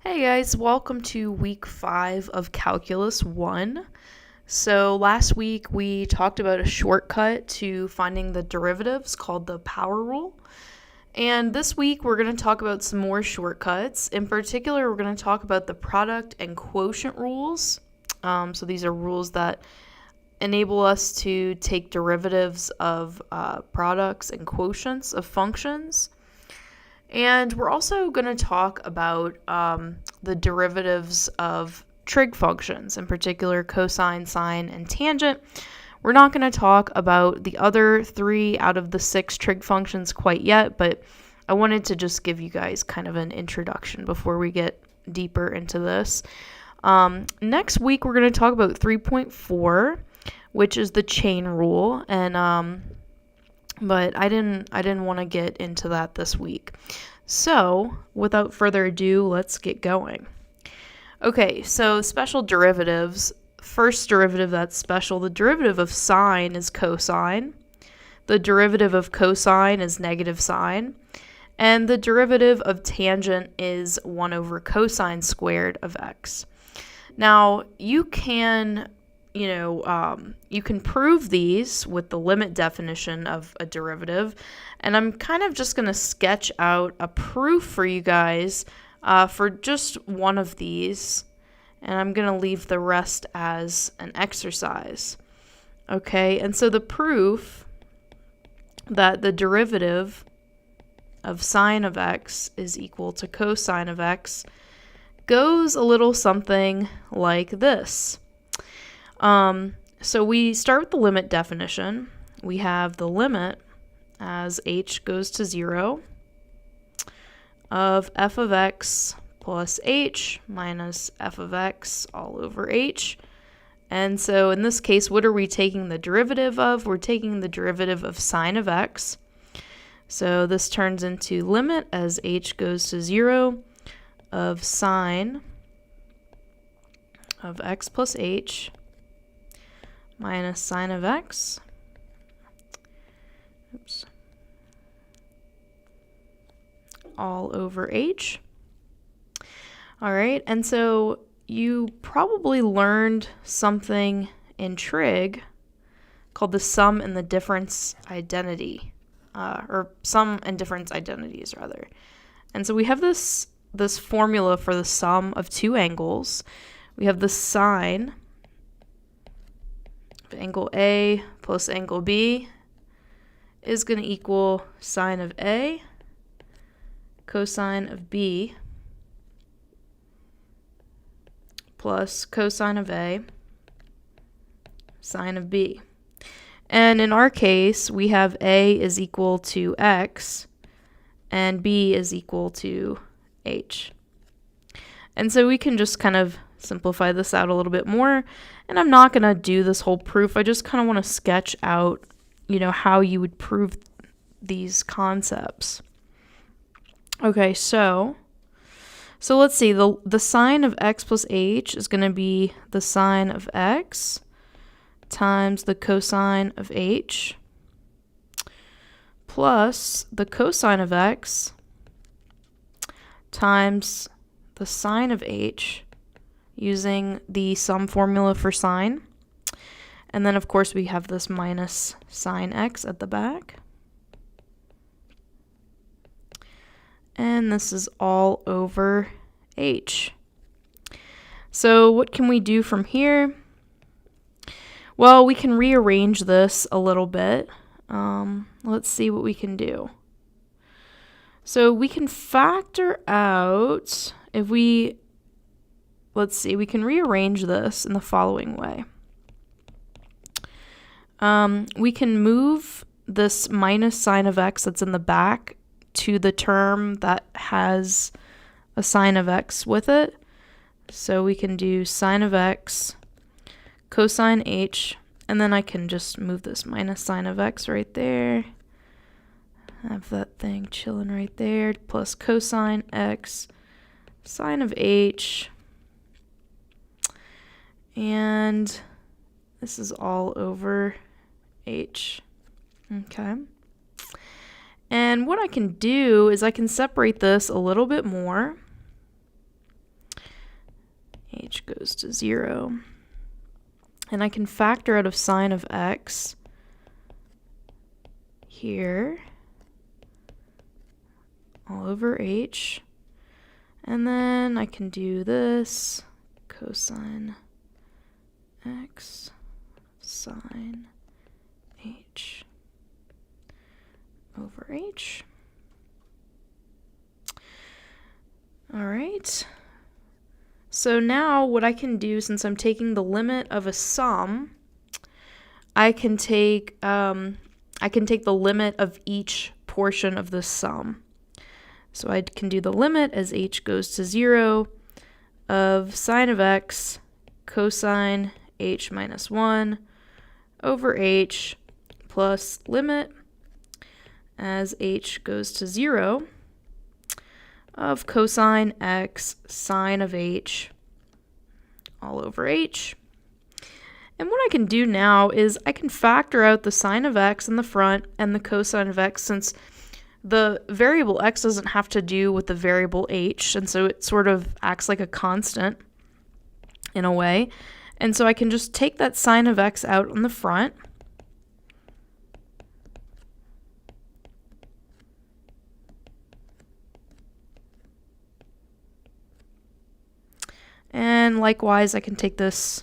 Hey guys, welcome to week 5 of Calculus 1. So last week we talked about a shortcut to finding the derivatives called the power rule. And this week we're going to talk about some more shortcuts. In particular, we're going to talk about the product and quotient rules. So these are rules that enable us to take derivatives of products and quotients of functions. And we're also going to talk about the derivatives of trig functions, in particular cosine, sine, and tangent. We're not going to talk about the other 3 out of the 6 trig functions quite yet, but I wanted to just give you guys kind of an introduction before we get deeper into this. Next week, we're going to talk about 3.4, which is the chain rule, and but I didn't want to get into that this week. So, without further ado, let's get going. Okay, so special derivatives. First derivative that's special, the derivative of sine is cosine. The derivative of cosine is negative sine. And the derivative of tangent is 1 over cosine squared of x. Now, you can prove these with the limit definition of a derivative, and I'm kind of just going to sketch out a proof for you guys for just one of these, and I'm going to leave the rest as an exercise. Okay, and so the proof that the derivative of sine of x is equal to cosine of x goes a little something like this. So we start with the limit definition. We have the limit as h goes to 0 of f of x plus h minus f of x all over h. And so in this case, what are we taking the derivative of? We're taking the derivative of sine of x. So this turns into limit as h goes to 0 of sine of x plus h minus sine of x, all over h. All right, and so you probably learned something in trig called the sum and the difference identity, or sum and difference identities, rather. And so we have this formula for the sum of 2 angles. We have the sine angle A plus angle B is going to equal sine of A cosine of B plus cosine of A sine of B. And in our case, we have A is equal to X and B is equal to H. And so we can just kind of simplify this out a little bit more, and I'm not going to do this whole proof. I just kind of want to sketch out, how you would prove these concepts. Okay, so let's see. The sine of x plus h is going to be the sine of x times the cosine of h plus the cosine of x times the sine of h using the sum formula for sine. And then, of course, we have this minus sine x at the back. And this is all over h. So what can we do from here? Well, we can rearrange this a little bit. Let's see what we can do. So we can factor out, we can rearrange this in the following way. We can move this minus sine of x that's in the back to the term that has a sine of x with it. So we can do sine of x, cosine h, and then I can just move this minus sine of x right there. Have that thing chilling right there, plus cosine x, sine of h, and this is all over h. Okay. And what I can do is I can separate this a little bit more. h goes to 0. And I can factor out of sine of x here all over h. And then I can do this, cosine x sine h over h. All right. So now what I can do, since I'm taking the limit of a sum, I can take the limit of each portion of the sum. So I can do the limit as h goes to 0 of sine of x cosine h minus 1 over h plus limit as h goes to 0 of cosine x sine of h all over h. And what I can do now is I can factor out the sine of x in the front and the cosine of x, since the variable x doesn't have to do with the variable h, and so it sort of acts like a constant in a way. And so I can just take that sine of x out on the front. And likewise, I can take this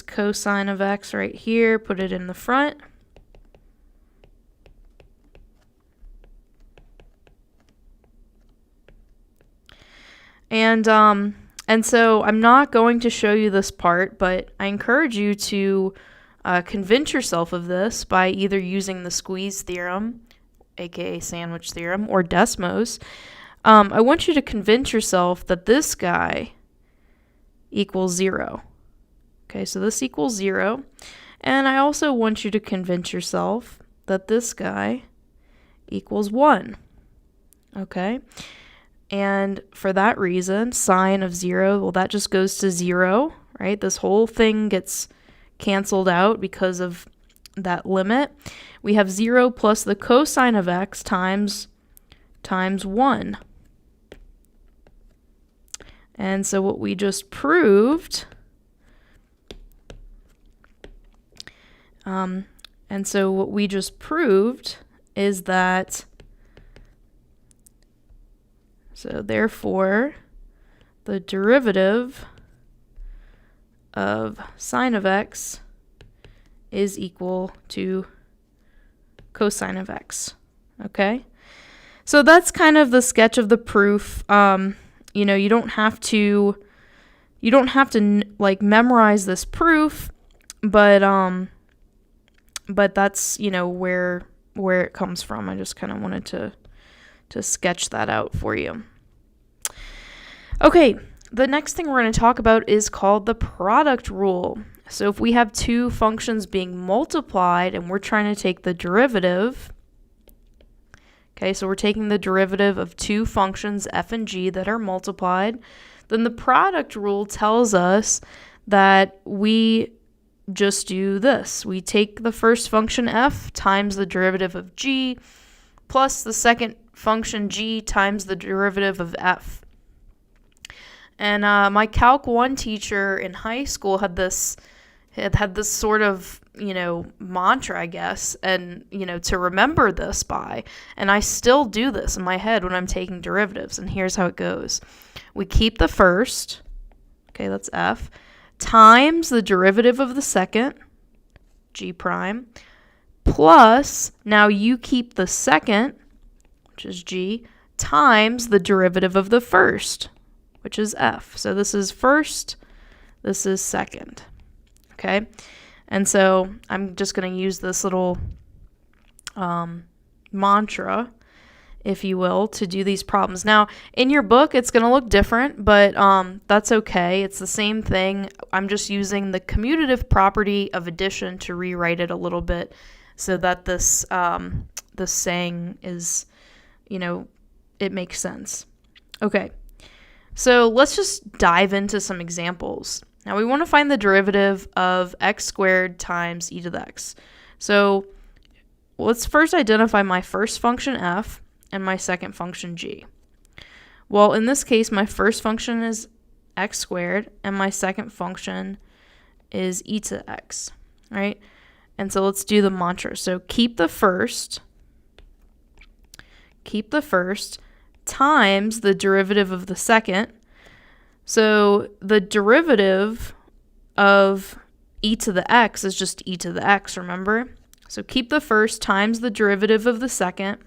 cosine of x right here, put it in the front. And so I'm not going to show you this part, but I encourage you to convince yourself of this by either using the squeeze theorem, aka sandwich theorem, or Desmos. I want you to convince yourself that this guy equals 0. Okay, so this equals 0. And I also want you to convince yourself that this guy equals 1. Okay? And for that reason, sine of 0, well, that just goes to 0, right? This whole thing gets canceled out because of that limit. We have 0 plus the cosine of x times 1. And so what we just proved, is that, so therefore, the derivative of sine of x is equal to cosine of x. Okay? So that's kind of the sketch of the proof. You know, you don't have to like memorize this proof, but that's, you know, where it comes from. I just kind of wanted to sketch that out for you. Okay, the next thing we're going to talk about is called the product rule. So if we have two functions being multiplied and we're trying to take the derivative, okay, so we're taking the derivative of two functions f and g that are multiplied, then the product rule tells us that we just do this. We take the first function f times the derivative of g plus the second function g times the derivative of f. And my Calc 1 teacher in high school had this sort of, you know, mantra, I guess, and, you know, to remember this by. And I still do this in my head when I'm taking derivatives. And here's how it goes. We keep the first, okay, that's f, times the derivative of the second, g prime, plus, now you keep the second, which is g, times the derivative of the first, which is f. So this is first, this is second. Okay, and so I'm just going to use this little mantra, if you will, to do these problems. Now, in your book, it's going to look different, but that's okay. It's the same thing. I'm just using the commutative property of addition to rewrite it a little bit so that this saying is, you know, it makes sense. Okay, so let's just dive into some examples. Now we want to find the derivative of x squared times e to the x. So let's first identify my first function f and my second function g. Well, in this case, my first function is x squared, and my second function is e to the x, right? And so let's do the mantra. So keep the first times the derivative of the second. So the derivative of e to the x is just e to the x, remember? So keep the first times the derivative of the second,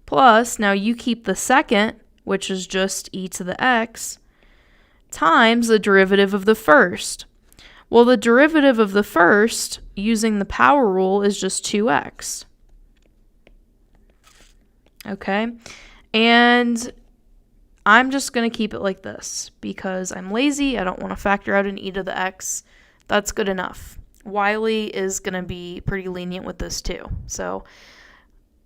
plus, now you keep the second, which is just e to the x, times the derivative of the first. Well, the derivative of the first, using the power rule, is just 2x. Okay? And I'm just going to keep it like this because I'm lazy. I don't want to factor out an e to the x. That's good enough. Wiley is going to be pretty lenient with this too. So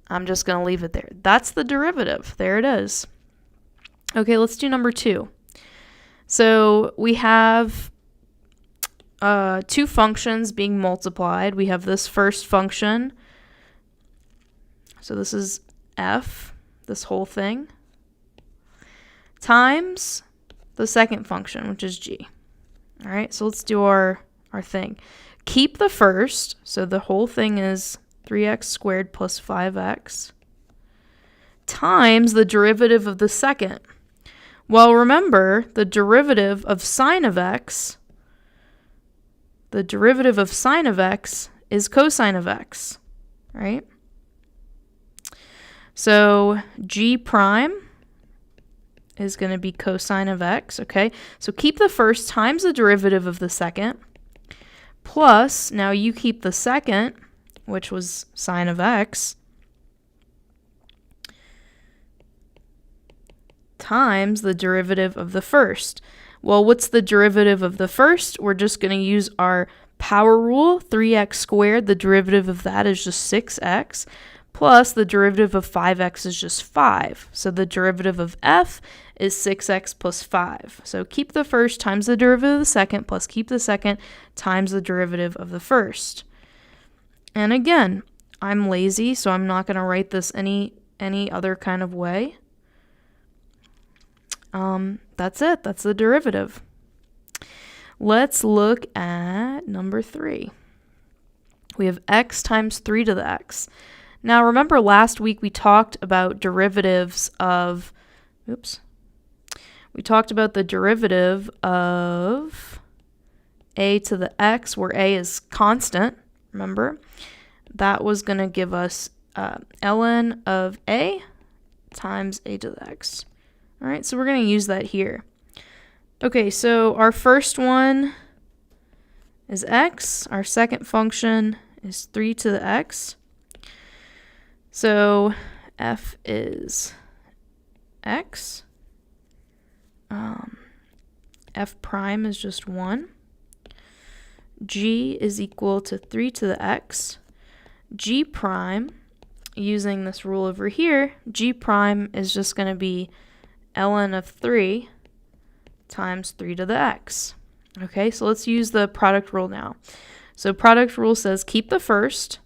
I'm just going to leave it there. That's the derivative. There it is. Okay, let's do number 2. So we have two functions being multiplied. We have this first function. So this is f, this whole thing, times the second function, which is g. All right, so let's do our thing. Keep the first, so the whole thing is 3x squared plus 5x, times the derivative of the second. Well, remember, the derivative of sine of x is cosine of x, right? So g prime is going to be cosine of x, okay? So keep the first times the derivative of the second, plus, now you keep the second, which was sine of x, times the derivative of the first. Well, what's the derivative of the first? We're just going to use our power rule, 3x squared. The derivative of that is just 6x, plus the derivative of 5x is just 5. So the derivative of f is 6x plus 5. So keep the first times the derivative of the second, plus keep the second times the derivative of the first. And again, I'm lazy, so I'm not going to write this any other kind of way. That's it. That's the derivative. Let's look at number 3. We have x times 3 to the x. Now, remember last week we talked about derivatives of, we talked about the derivative of a to the x, where a is constant, remember? That was going to give us ln of a times a to the x. All right, so we're going to use that here. Okay, so our first one is x. Our second function is 3 to the x. So f is x. F prime is just 1. G is equal to 3 to the x. G prime, using this rule over here, G prime is just going to be ln of 3 times 3 to the x. Okay, so let's use the product rule now. So product rule says keep the first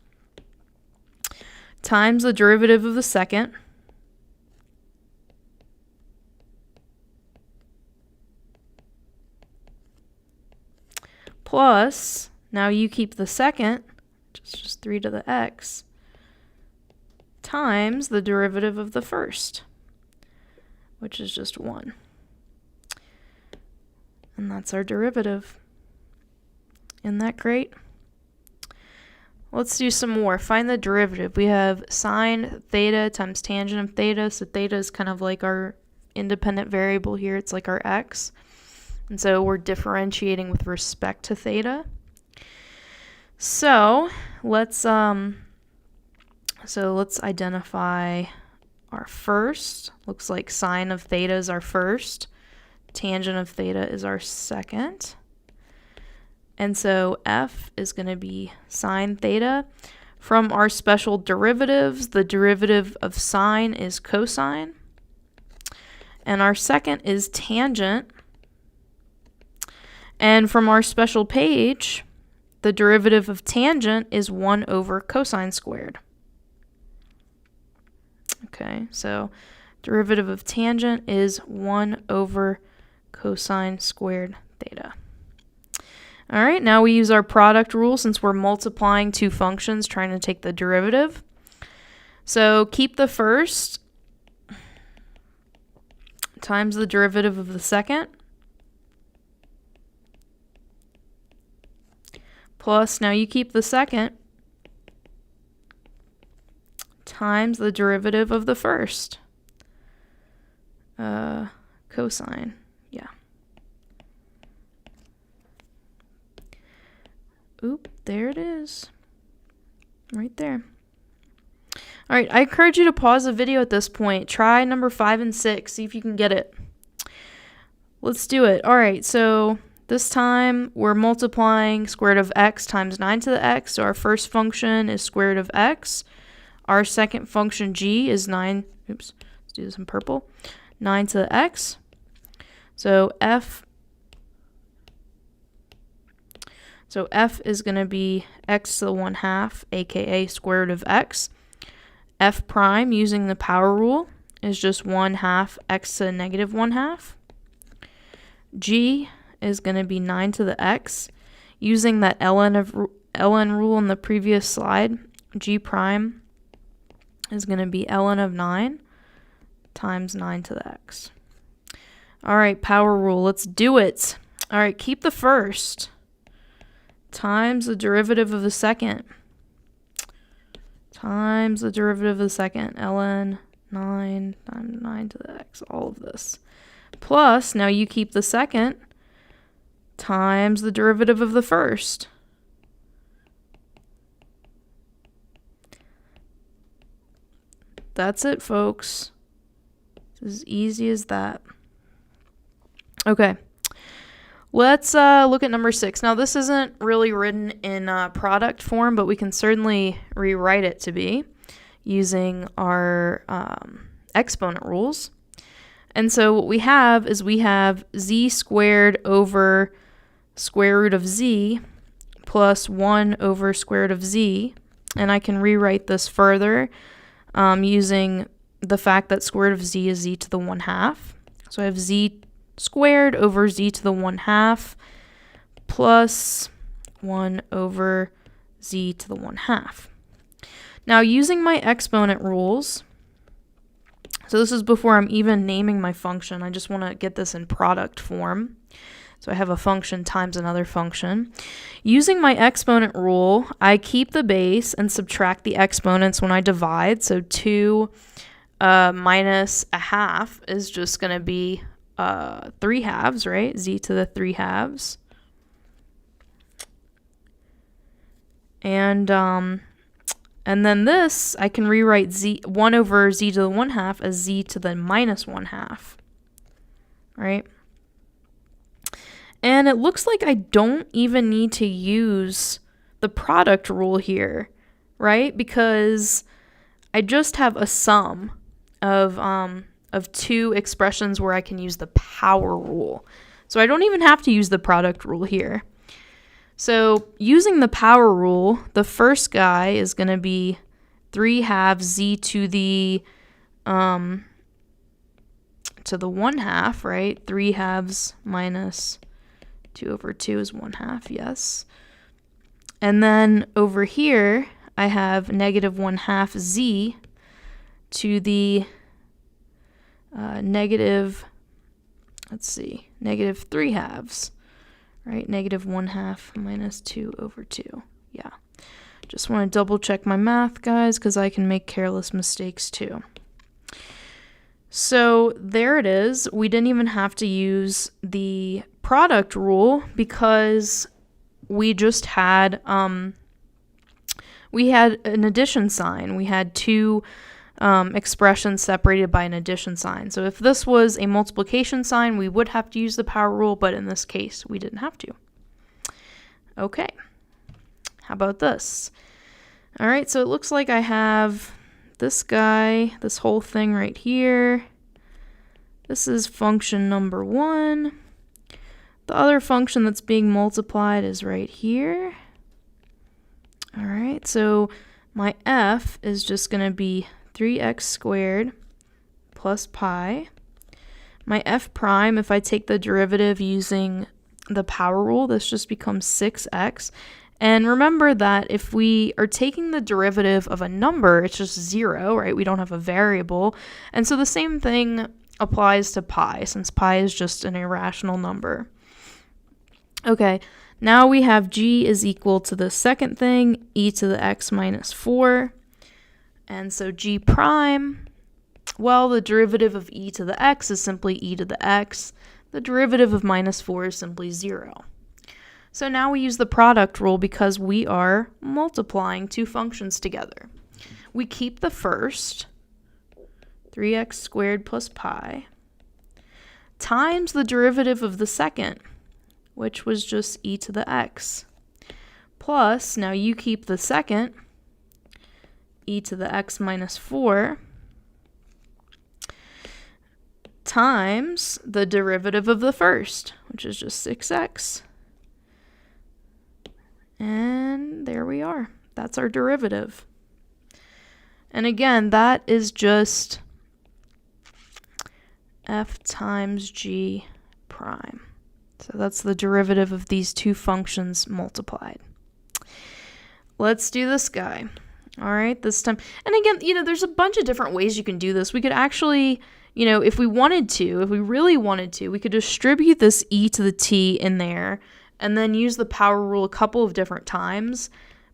times the derivative of the second plus, now you keep the second, which is just 3 to the x, times the derivative of the first, which is just 1. And that's our derivative. Isn't that great? Let's do some more. Find the derivative. We have sine theta times tangent of theta. So theta is kind of like our independent variable here. It's like our x. And so we're differentiating with respect to theta. So let's identify our first. Looks like sine of theta is our first. Tangent of theta is our second. And so f is going to be sine theta. From our special derivatives, the derivative of sine is cosine. And our second is tangent. And from our special page, the derivative of tangent is 1 over cosine squared. Okay, so derivative of tangent is 1 over cosine squared theta. All right, now we use our product rule since we're multiplying two functions trying to take the derivative. So keep the first times the derivative of the second, plus now you keep the second times the derivative of the first. Cosine, yeah. Oop, there it is. Right there. All right, I encourage you to pause the video at this point. Try number 5 and 6. See if you can get it. Let's do it. All right, so this time we're multiplying square root of x times 9 to the x. So our first function is square root of x. Our second function g is 9. Oops, let's do this in purple. 9 to the x. So f is going to be x to the 1/2, aka square root of x. F prime, using the power rule, is just 1/2 x to the negative 1/2. G is going to be 9 to the x. Using that ln rule in the previous slide, G prime is going to be ln of 9 times 9 to the x. All right, power rule, let's do it. All right, keep the first times the derivative of the second times the derivative of the second, ln 9 times 9 to the x, all of this. Plus, now you keep the second times the derivative of the first. That's it, folks. It's as easy as that. Okay. Let's look at number 6. Now, this isn't really written in product form, but we can certainly rewrite it to be using our exponent rules. And so what we have is we have z squared over square root of z plus 1 over square root of z. And I can rewrite this further using the fact that square root of z is z to the 1/2. So I have z squared over z to the 1/2 plus 1 over z to the 1/2. Now, using my exponent rules, so this is before I'm even naming my function. I just want to get this in product form. So I have a function times another function. Using my exponent rule, I keep the base and subtract the exponents when I divide. So 2 minus 1/2 is just going to be 3/2, right? Z to the 3/2. And then this, I can rewrite 1 over z to the 1/2 as z to the minus 1/2, right? And it looks like I don't even need to use the product rule here, right? Because I just have a sum of two expressions where I can use the power rule. So I don't even have to use the product rule here. So using the power rule, the first guy is going to be 3/2 z to the 1/2, right? 3/2 minus 2 over 2 is 1/2, yes. And then over here, I have negative 1/2 z to the negative 3/2, right? Negative 1/2 minus 2 over 2. Yeah. Just want to double check my math, guys, because I can make careless mistakes too. So there it is. We didn't even have to use the product rule because we just had an addition sign. We had two expressions separated by an addition sign. So if this was a multiplication sign, we would have to use the power rule, but in this case, we didn't have to. Okay, how about this? All right, so it looks like I have this guy, this whole thing right here. This is function number 1. The other function that's being multiplied is right here. All right, so my f is just going to be 3x squared plus pi. My f prime, if I take the derivative using the power rule, this just becomes 6x. And remember that if we are taking the derivative of a number, it's just 0, right? We don't have a variable. And so the same thing applies to pi, since pi is just an irrational number. Okay, now we have g is equal to the second thing, e to the x minus 4. And so g prime, well, the derivative of e to the x is simply e to the x. The derivative of minus 4 is simply 0. So now we use the product rule because we are multiplying two functions together. We keep the first, 3x squared plus pi, times the derivative of the second, which was just e to the x, plus, now you keep the second, e to the x minus 4, times the derivative of the first, which is just 6x. And there we are. That's our derivative. And again, that is just f times g prime. So that's the derivative of these two functions multiplied. Let's do this guy. All right, this time. And again, there's a bunch of different ways you can do this. We could actually, if we wanted to, if we really wanted to, we could distribute this e to the t in there and then use the power rule a couple of different times.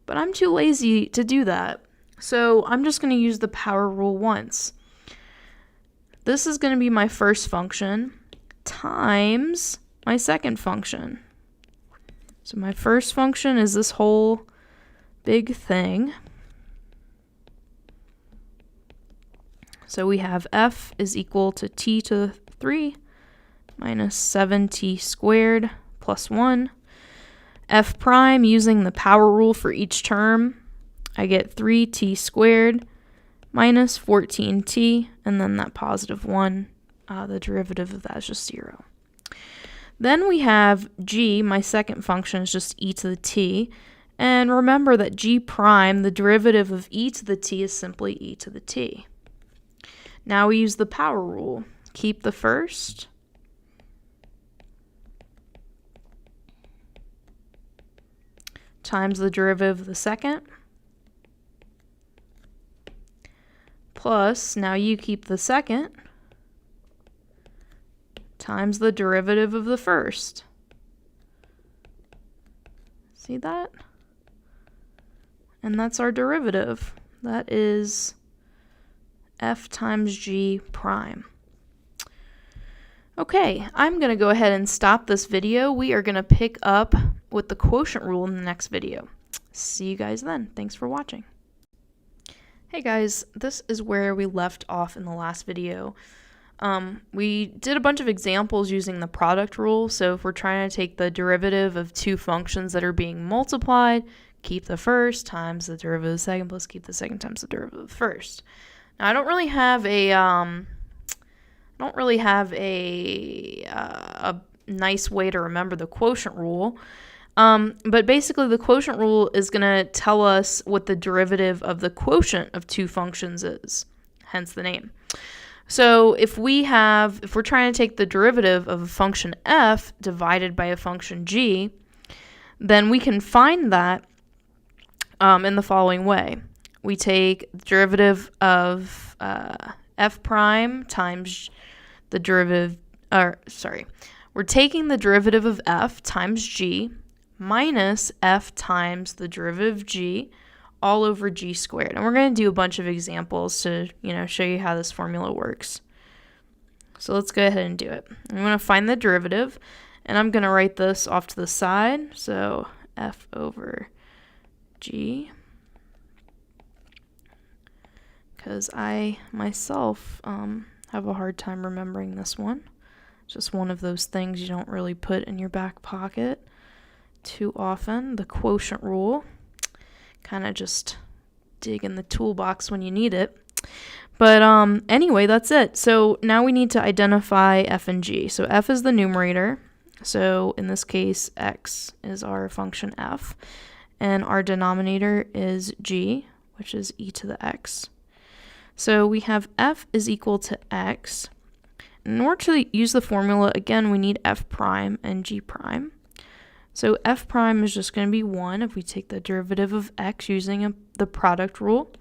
But I'm too lazy to do that. So I'm just going to use the power rule once. This is going to be my first function times my second function. So my first function is this whole big thing. So we have f is equal to t to the 3 minus 7t squared plus 1. F prime, using the power rule for each term, I get 3t squared minus 14t, and then that positive 1, the derivative of that is just 0. Then we have g, my second function, is just e to the t. And remember that g prime, the derivative of e to the t, is simply e to the t. Now we use the power rule. Keep the first. Times the derivative of the second. Plus, now you keep the second. Times the derivative of the first. See that? And that's our derivative. That is f times g prime. Okay, I'm going to go ahead and stop this video. We are going to pick up with the quotient rule in the next video. See you guys then. Thanks for watching. Hey guys, this is where we left off in the last video. We did a bunch of examples using the product rule. So if we're trying to take the derivative of two functions that are being multiplied, keep the first times the derivative of the second plus keep the second times the derivative of the first. Now I don't really have a nice way to remember the quotient rule. But basically the quotient rule is going to tell us what the derivative of the quotient of two functions is, hence the name. So if we're trying to take the derivative of a function f divided by a function g, then we can find that in the following way. We take the derivative of f prime times the derivative, we're taking the derivative of f times g minus f times the derivative of g all over g squared. And we're going to do a bunch of examples to, show you how this formula works. So let's go ahead and do it. I'm going to find the derivative, and I'm going to write this off to the side. So f over g, because I myself have a hard time remembering this one. It's just one of those things you don't really put in your back pocket too often. The quotient rule, kind of just dig in the toolbox when you need it. But anyway, that's it. So now we need to identify f and g. So f is the numerator. So in this case, x is our function f. And our denominator is g, which is e to the x. So we have f is equal to x. In order to use the formula, again, we need f prime and g prime. So f prime is just going to be 1 if we take the derivative of x using the product rule.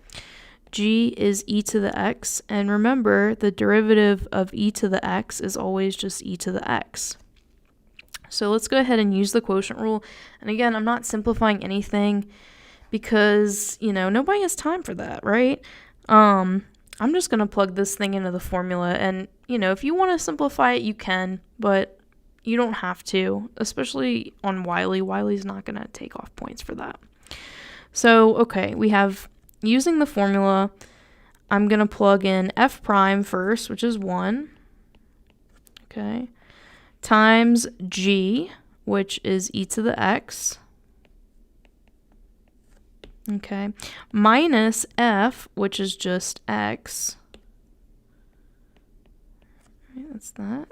G is e to the x, and remember, the derivative of e to the x is always just e to the x. So let's go ahead and use the quotient rule. And again, I'm not simplifying anything because, nobody has time for that, right? I'm just going to plug this thing into the formula, and, if you want to simplify it, you can, but you don't have to, especially on Wiley. Wiley's not going to take off points for that. So, okay, we have, using the formula, I'm going to plug in f prime first, which is 1, okay, times g, which is e to the x, okay, minus f, which is just x, okay, that's that,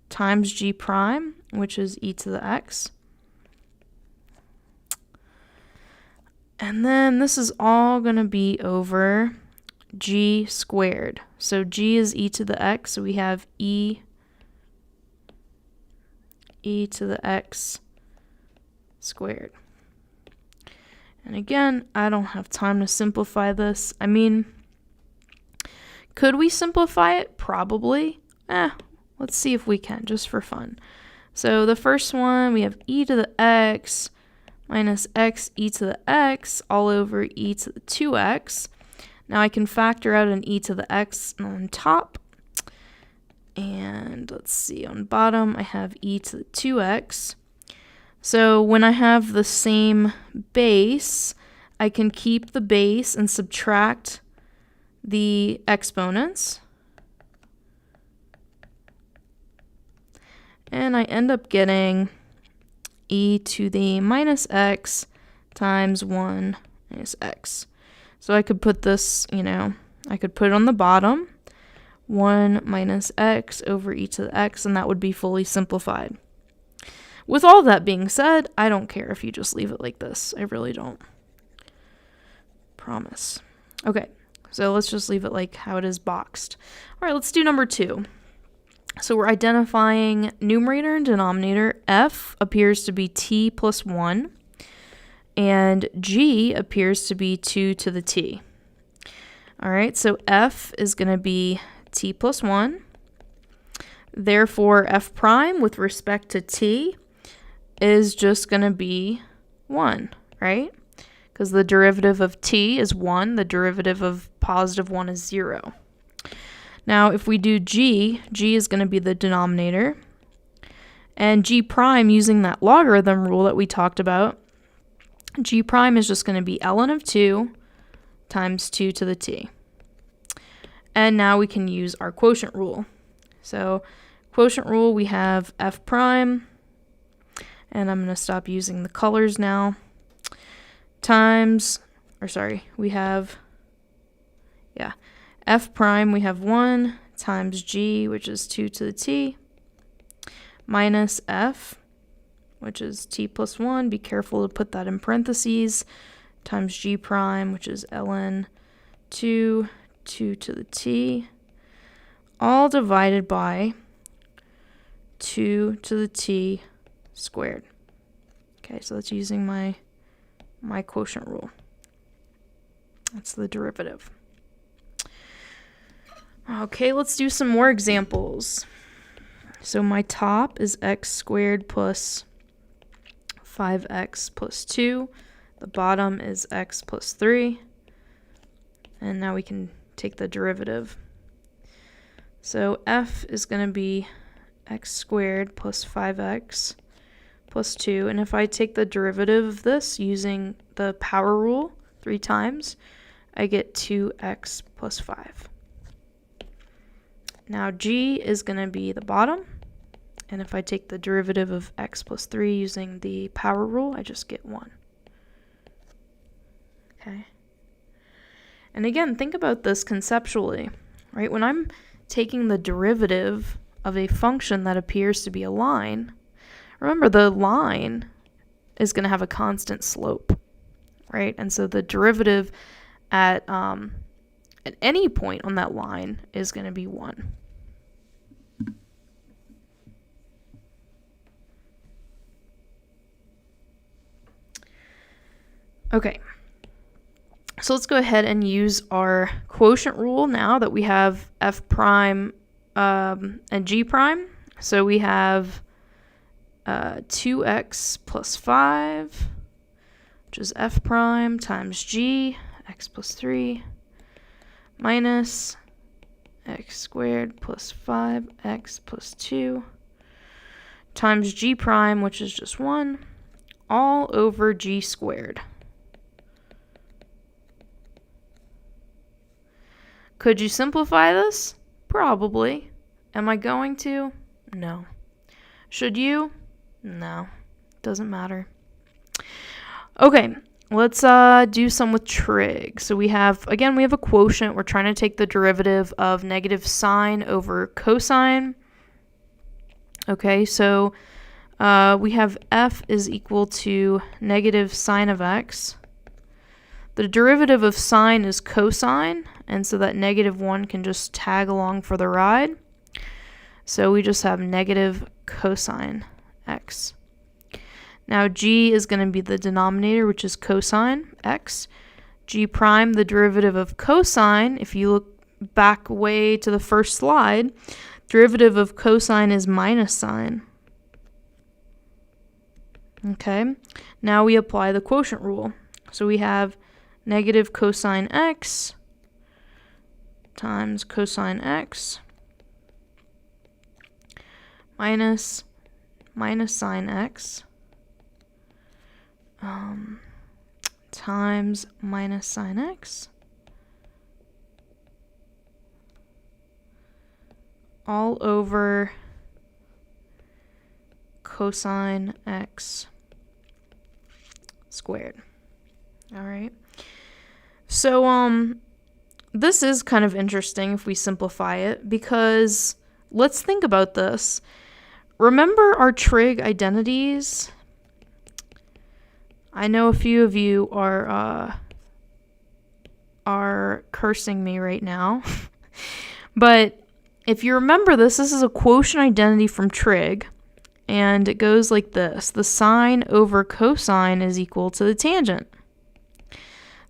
times g prime, which is e to the x. And then this is all going to be over g squared. So g is e to the x, so we have e to the x squared. And again, I don't have time to simplify this. I mean, could we simplify it? Probably. Let's see if we can, just for fun. So the first one, we have e to the x minus x e to the x all over e to the 2x. Now I can factor out an e to the x on top. And let's see, on bottom I have e to the 2x. So when I have the same base, I can keep the base and subtract the exponents. And I end up getting e to the minus x times 1 minus x. So I could put this, I could put it on the bottom, 1 minus x over e to the x, and that would be fully simplified. With all that being said, I don't care if you just leave it like this. I really don't. Promise. Okay, so let's just leave it like how it is boxed. All right, let's do number 2. So we're identifying numerator and denominator. F appears to be t plus 1, and g appears to be 2 to the t. All right, so f is going to be t plus 1. Therefore, f prime with respect to t is just going to be 1, right? Because the derivative of t is 1. The derivative of positive 1 is 0. Now, if we do g, g is going to be the denominator. And g prime, using that logarithm rule that we talked about, g prime is just going to be ln of 2 times 2 to the t. And now we can use our quotient rule. So quotient rule, we have f prime, and I'm going to stop using the colors now, we have, f prime, we have 1 times g, which is 2 to the t, minus f, which is t plus 1, be careful to put that in parentheses, times g prime, which is ln 2 to the t, all divided by 2 to the t squared. Okay, so that's using my quotient rule. That's the derivative. Okay, let's do some more examples. So my top is x squared plus 5x plus 2. The bottom is x plus 3. And now we can take the derivative. So f is going to be x squared plus 5x plus 2. And if I take the derivative of this using the power rule 3 times, I get 2x plus 5. Now g is going to be the bottom. And if I take the derivative of x plus 3 using the power rule, I just get 1. Okay. And again, think about this conceptually, right? When I'm taking the derivative of a function that appears to be a line, remember the line is going to have a constant slope, right? And so the derivative at any point on that line is going to be 1. Okay, so let's go ahead and use our quotient rule now that we have f prime and g prime. So we have 2x plus 5, which is f prime times g, x plus 3, minus x squared plus 5x plus 2, times g prime, which is just 1, all over g squared. Could you simplify this? Probably. Am I going to? No. Should you? No. Doesn't matter. Okay, let's do some with trig. So we have a quotient. We're trying to take the derivative of negative sine over cosine. Okay, so we have f is equal to negative sine of x. The derivative of sine is cosine, and so that negative 1 can just tag along for the ride. So we just have negative cosine x. Now g is going to be the denominator, which is cosine x. G prime, the derivative of cosine, if you look back way to the first slide, derivative of cosine is minus sine. Okay, now we apply the quotient rule. So we have negative cosine x times cosine x minus sine x times minus sine x all over cosine x squared. All right. So this is kind of interesting if we simplify it, because let's think about this. Remember our trig identities? I know a few of you are cursing me right now. But if you remember this is a quotient identity from trig, and it goes like this. The sine over cosine is equal to the tangent.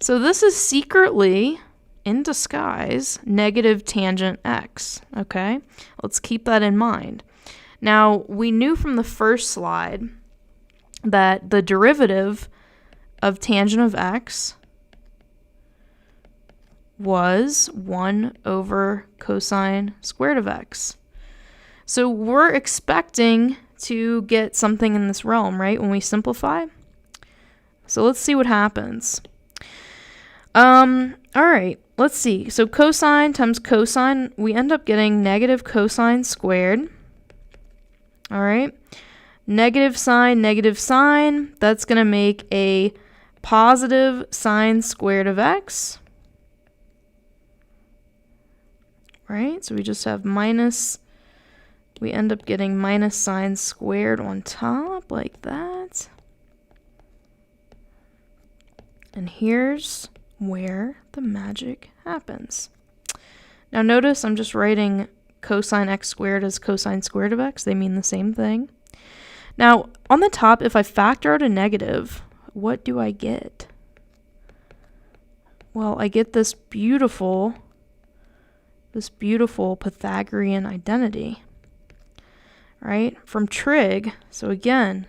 So this is secretly, in disguise, negative tangent x, okay? Let's keep that in mind. Now, we knew from the first slide that the derivative of tangent of x was 1 over cosine squared of x. So we're expecting to get something in this realm, right, when we simplify? So let's see what happens. All right, let's see. So cosine times cosine, we end up getting negative cosine squared. All right, negative sine, that's going to make a positive sine squared of x. Right, so we just have minus, we end up getting minus sine squared on top, like that. And here's where the magic happens. Now notice I'm just writing cosine x squared as cosine squared of x. They mean the same thing. Now on the top, if I factor out a negative, what do I get? Well, I get this beautiful Pythagorean identity, right, from trig. So again,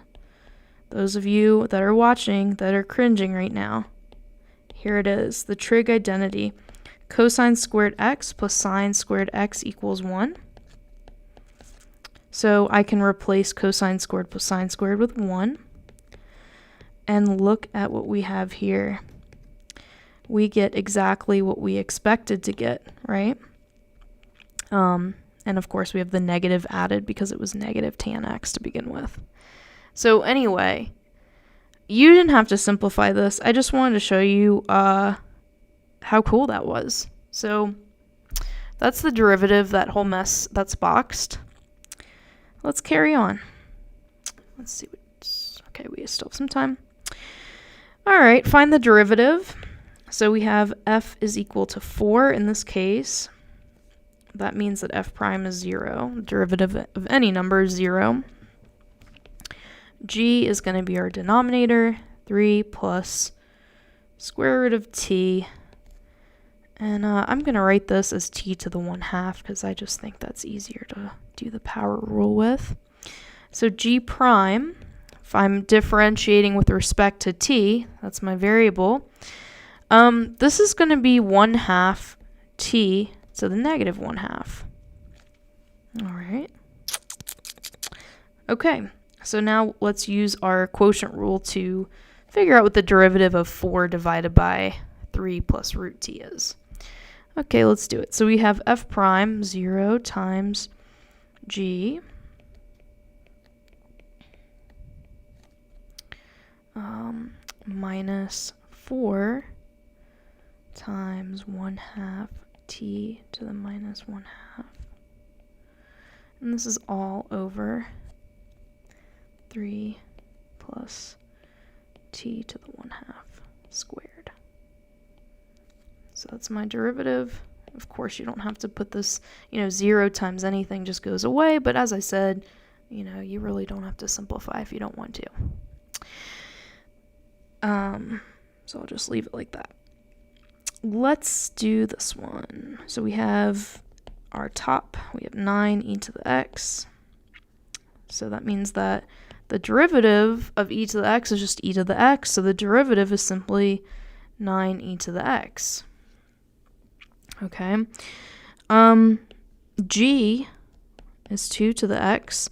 those of you that are watching that are cringing right now, here it is, the trig identity. Cosine squared x plus sine squared x equals 1. So I can replace cosine squared plus sine squared with 1. And look at what we have here. We get exactly what we expected to get, right? And of course we have the negative added because it was negative tan x to begin with. So anyway, you didn't have to simplify this. I just wanted to show you how cool that was. So that's the derivative, that whole mess that's boxed. Let's carry on. Let's see. Okay, we still have some time. All right, find the derivative. So we have f is equal to 4 in this case. That means that f prime is 0. Derivative of any number is 0. G is going to be our denominator, 3 plus square root of t. And I'm going to write this as t to the 1/2 because I just think that's easier to do the power rule with. So g prime, if I'm differentiating with respect to t, that's my variable, this is going to be 1/2 t to the negative 1/2. All right. Okay, so now let's use our quotient rule to figure out what the derivative of 4 divided by 3 plus root t is. Okay, let's do it. So we have f prime 0 times g minus 4 times 1/2 t to the minus 1/2. And this is all over 3 plus t to the 1/2 squared. So that's my derivative. Of course, you don't have to put this, 0 times anything just goes away, but as I said, you really don't have to simplify if you don't want to. So I'll just leave it like that. Let's do this one. So we have our top, we have 9 e to the x. So that means that the derivative of e to the x is just e to the x, so the derivative is simply 9 e to the x. Okay. G is 2 to the x,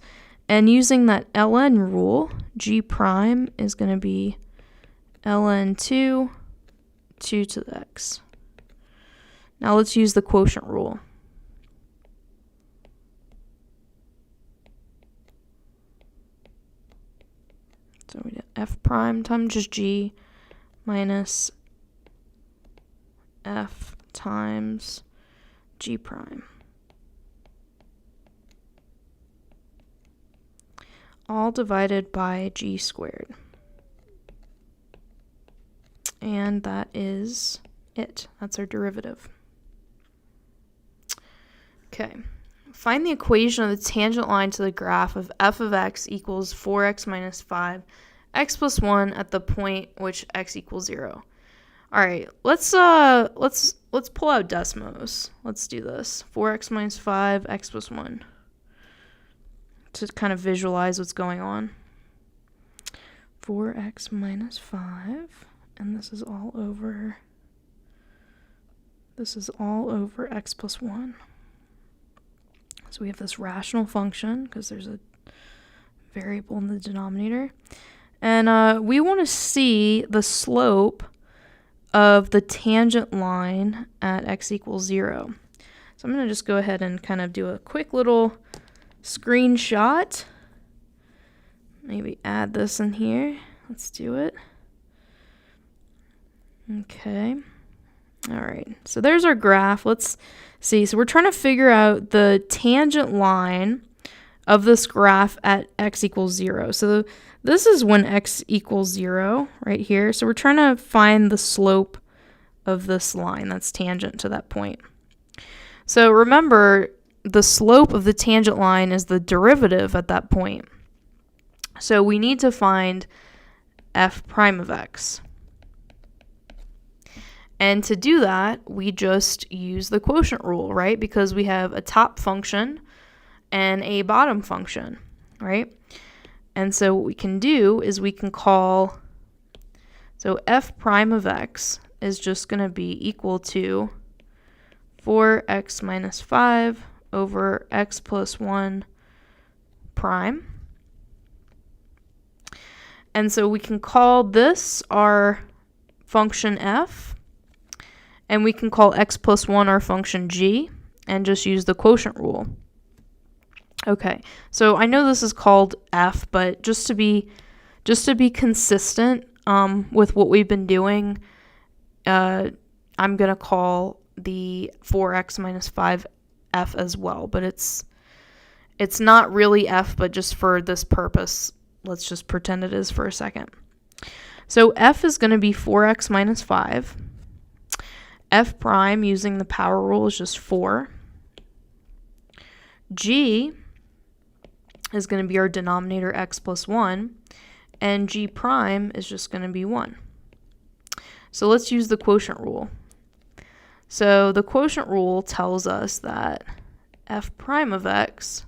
and using that ln rule, g prime is going to be ln 2 to the x. Now let's use the quotient rule. So we get f prime times just g minus f times g prime. All divided by g squared. And that is it. That's our derivative. Okay. Find the equation of the tangent line to the graph of f of x equals 4x minus 5, x plus 1 at the point which x equals 0. All right, let's pull out Desmos. Let's do this. 4x minus 5, x plus 1. To kind of visualize what's going on. 4x minus 5, and this is all over x plus 1. So we have this rational function because there's a variable in the denominator. And we want to see the slope of the tangent line at x equals 0. So I'm going to just go ahead and kind of do a quick little screenshot. Maybe add this in here. Let's do it. Okay. All right. So there's our graph. Let's see. So we're trying to figure out the tangent line of this graph at x equals 0. So this is when x equals 0 right here. So we're trying to find the slope of this line that's tangent to that point. So remember, the slope of the tangent line is the derivative at that point. So we need to find f prime of x. And to do that, we just use the quotient rule, right? Because we have a top function and a bottom function, right? And so what we can do is we can call, so f prime of x is just going to be equal to 4x minus 5 over x plus 1 prime. And so we can call this our function f, and we can call x plus 1 our function g, and just use the quotient rule. Okay, so I know this is called f, but just to be consistent with what we've been doing, I'm going to call the 4x minus 5 f as well, but it's not really f, but just for this purpose, let's just pretend it is for a second. So f is going to be 4x minus 5. F prime using the power rule is just 4. G is going to be our denominator x plus 1, and g prime is just going to be 1. So let's use the quotient rule. So the quotient rule tells us that f prime of x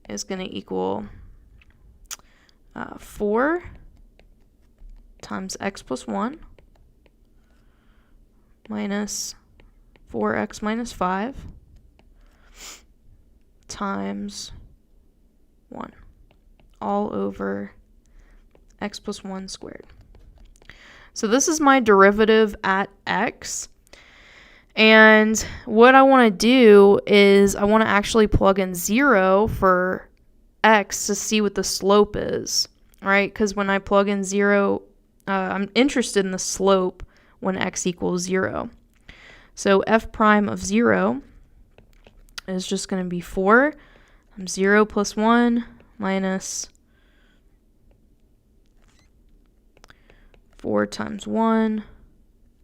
is going to equal 4 times x plus 1 minus 4x minus 5 times 1 all over x plus 1 squared. So this is my derivative at x. And what I want to do is I want to actually plug in 0 for x to see what the slope is, right? Because when I plug in 0, I'm interested in the slope when x equals 0. So f prime of 0 is just going to be 4 times 0 plus 1 minus 4 times 1.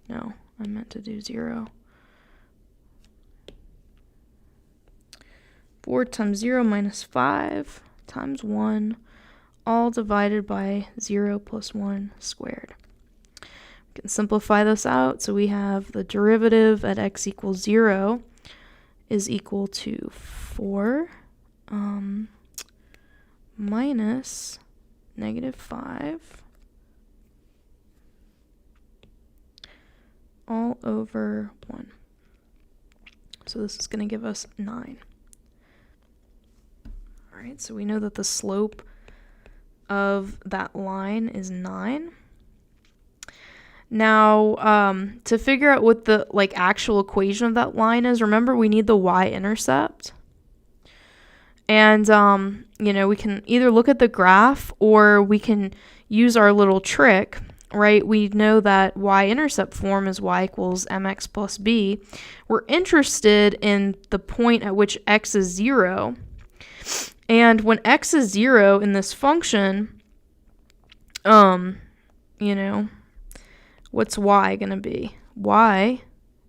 No, I meant to do 0. 4 times 0 minus 5 times 1, all divided by 0 plus 1 squared. We can simplify this out, so we have the derivative at x equals 0 is equal to 4 minus negative 5 all over 1. So this is going to give us 9. All right, so we know that the slope of that line is 9. Now, to figure out what the actual equation of that line is, remember we need the y-intercept. And, we can either look at the graph or we can use our little trick, right? We know that y-intercept form is y equals mx plus b. We're interested in the point at which x is 0. And when x is 0 in this function, what's y going to be? Y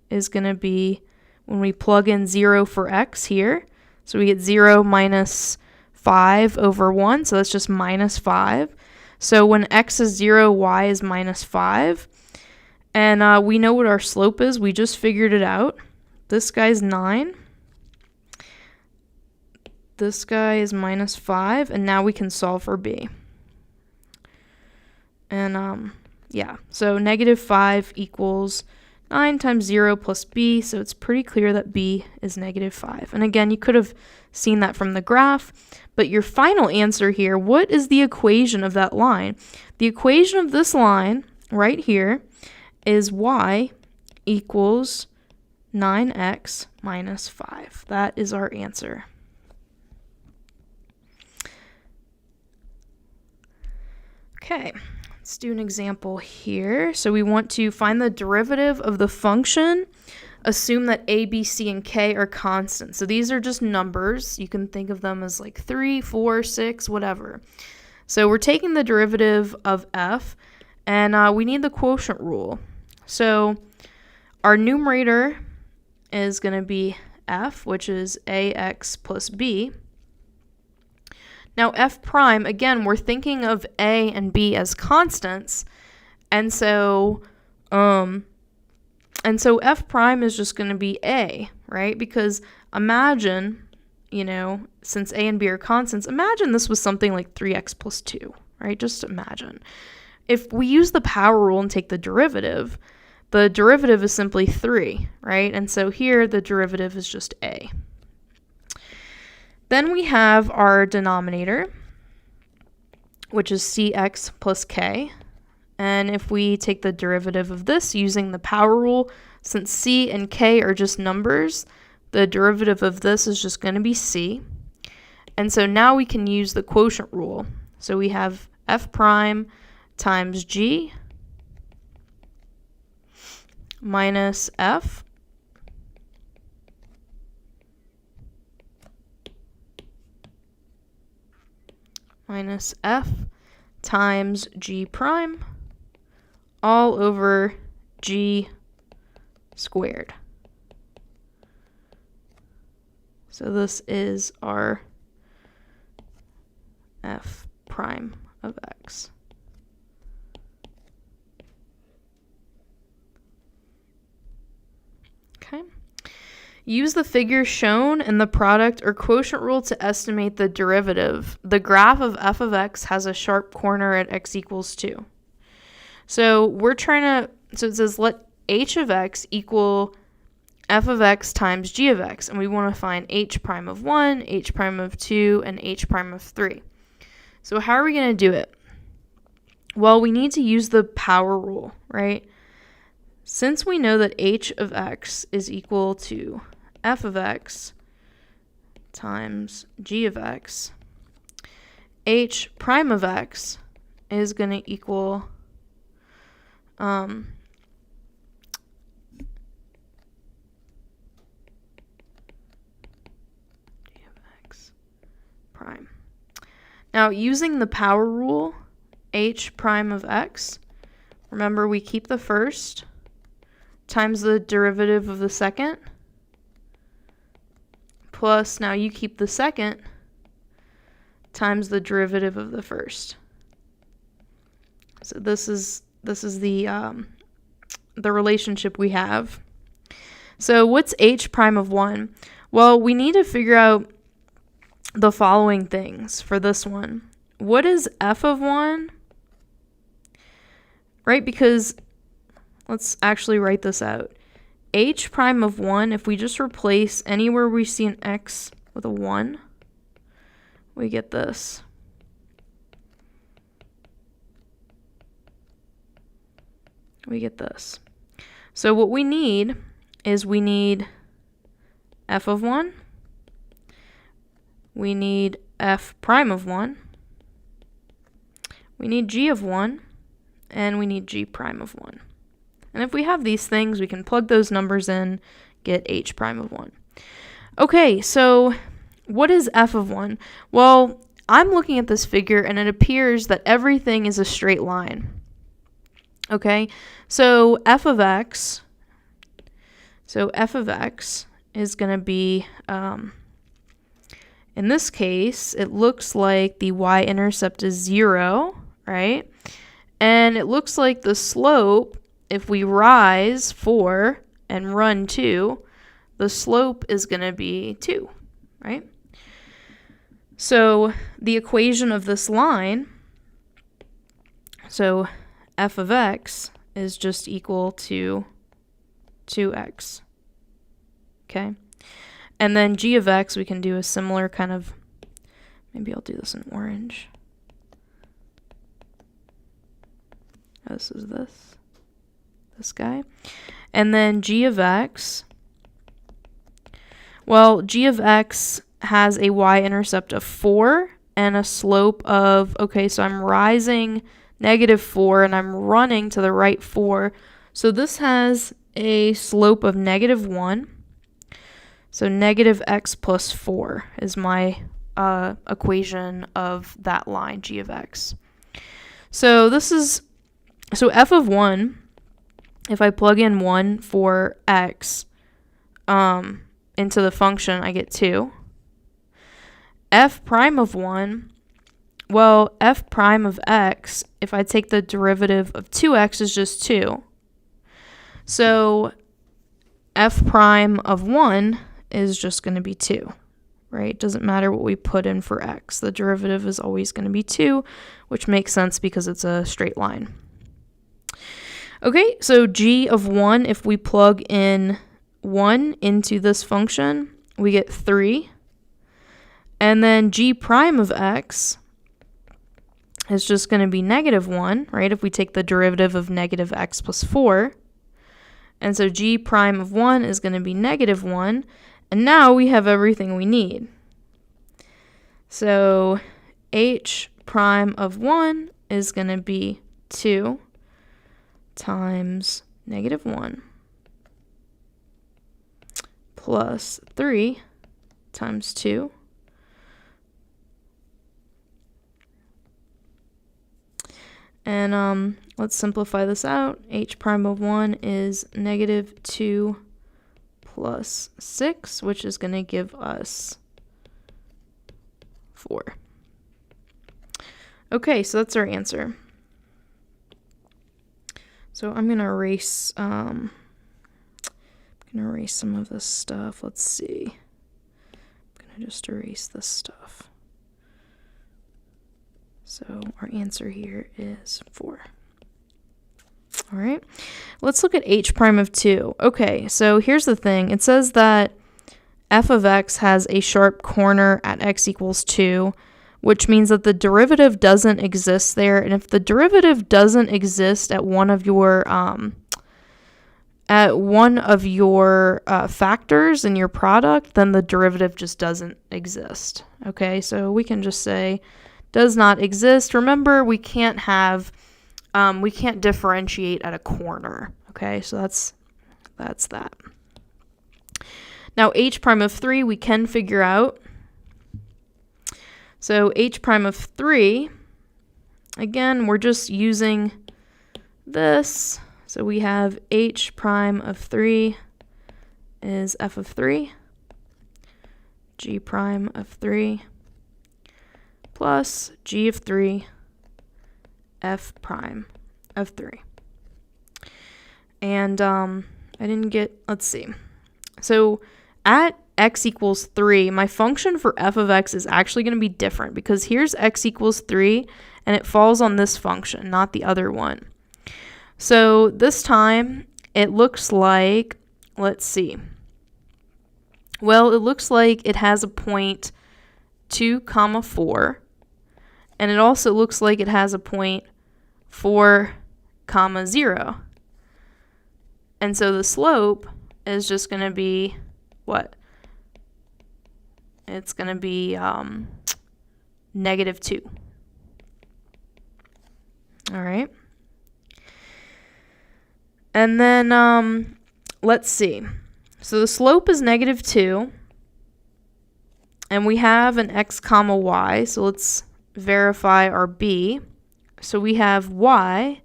is going to be when we plug in 0 for x here. So we get 0 minus 5 over 1, so that's just minus 5. So when x is 0, y is minus 5. And we know what our slope is. We just figured it out. This guy's 9. This guy is minus 5, and now we can solve for b. And, so negative 5 equals 9 times 0 plus b, so it's pretty clear that b is negative 5. And again, you could have seen that from the graph, but your final answer here, what is the equation of that line? The equation of this line right here is y equals 9x minus 5. That is our answer. Okay, let's do an example here. So we want to find the derivative of the function. Assume that a, b, c, and k are constant. So these are just numbers. You can think of them as like 3, 4, 6, whatever. So we're taking the derivative of f, and we need the quotient rule. So our numerator is going to be f, which is ax plus b. Now f prime, again, we're thinking of a and b as constants, and so f prime is just going to be a, right? Because imagine, since a and b are constants, imagine this was something like 3x plus 2, right? Just imagine. If we use the power rule and take the derivative is simply 3, right? And so here the derivative is just a. Then we have our denominator, which is cx plus k. And if we take the derivative of this using the power rule, since c and k are just numbers, the derivative of this is just going to be c. And so now we can use the quotient rule. So we have f prime times g minus f minus f times g prime all over g squared. So this is our f prime of x. Use the figure shown in the product or quotient rule to estimate the derivative. The graph of f of x has a sharp corner at x equals 2. So it says let h of x equal f of x times g of x, and we want to find h prime of 1, h prime of 2, and h prime of 3. So how are we going to do it? Well, we need to use the power rule, right? Since we know that h of x is equal to f of x times g of x, h prime of x is going to equal g of x prime. Now, using the power rule, h prime of x, remember we keep the first times the derivative of the second, plus now you keep the second times the derivative of the first. So this is the relationship we have. So what's h prime of 1? Well, we need to figure out the following things for this one. What is f of 1? Right, because let's actually write this out. H prime of 1, if we just replace anywhere we see an x with a 1, we get this. We get this. So what we need is we need f of 1, we need f prime of 1, we need g of 1, and we need g prime of 1. And if we have these things, we can plug those numbers in, get h prime of 1. Okay, so what is f of 1? Well, I'm looking at this figure, and it appears that everything is a straight line. Okay, so f of x is going to be, in this case, it looks like the y-intercept is 0, right? And it looks like the slope, if we rise 4 and run 2, the slope is going to be 2, right? So the equation of this line, so f of x is just equal to 2x, okay? And then g of x, we can do a similar kind of, maybe I'll do this in orange. This is this guy. And then g of x, well, g of x has a y-intercept of 4 and a slope of, okay, so I'm rising -4 and I'm running to the right 4. So this has a slope of -1. So negative x plus 4 is my equation of that line, g of x. So f of 1, if I plug in 1 for x into the function, I get 2. F prime of 1, well, f prime of x, if I take the derivative of 2x, is just 2. So f prime of 1 is just going to be 2, right? It doesn't matter what we put in for x. The derivative is always going to be 2, which makes sense because it's a straight line. Okay, so g of 1, if we plug in 1 into this function, we get 3. And then g prime of x is just going to be -1, right? If we take the derivative of negative x plus 4. And so g prime of 1 is going to be -1. And now we have everything we need. So h prime of 1 is going to be 2 times -1 plus 3 times 2 and let's simplify this out. H prime of 1 is -2 plus 6, which is going to give us 4. Okay, so that's our answer. So I'm going to erase I'm gonna erase some of this stuff. Let's see. I'm gonna just erase this stuff. So our answer here is 4. All right, let's look at h prime of 2. Okay, so here's the thing. It says that f of x has a sharp corner at x equals 2, which means that the derivative doesn't exist there. And if the derivative doesn't exist at one of your factors in your product, then the derivative just doesn't exist. Okay, so we can just say does not exist. Remember, we can't differentiate at a corner. Okay, so that's that. Now h prime of 3 we can figure out. So h prime of 3, again, we're just using this. So we have h prime of 3 is f of 3, g prime of 3 plus g of 3, f prime of 3. And I didn't get, let's see. So at x equals 3, my function for f of x is actually going to be different because here's x equals 3 and it falls on this function, not the other one. So this time it looks like, let's see. Well, it looks like it has a point 2, 4, and it also looks like it has a point 4, 0. And so the slope is just going to be what? It's going to be -2. All right. And then let's see. So the slope is -2. And we have an x comma y. So let's verify our b. So we have y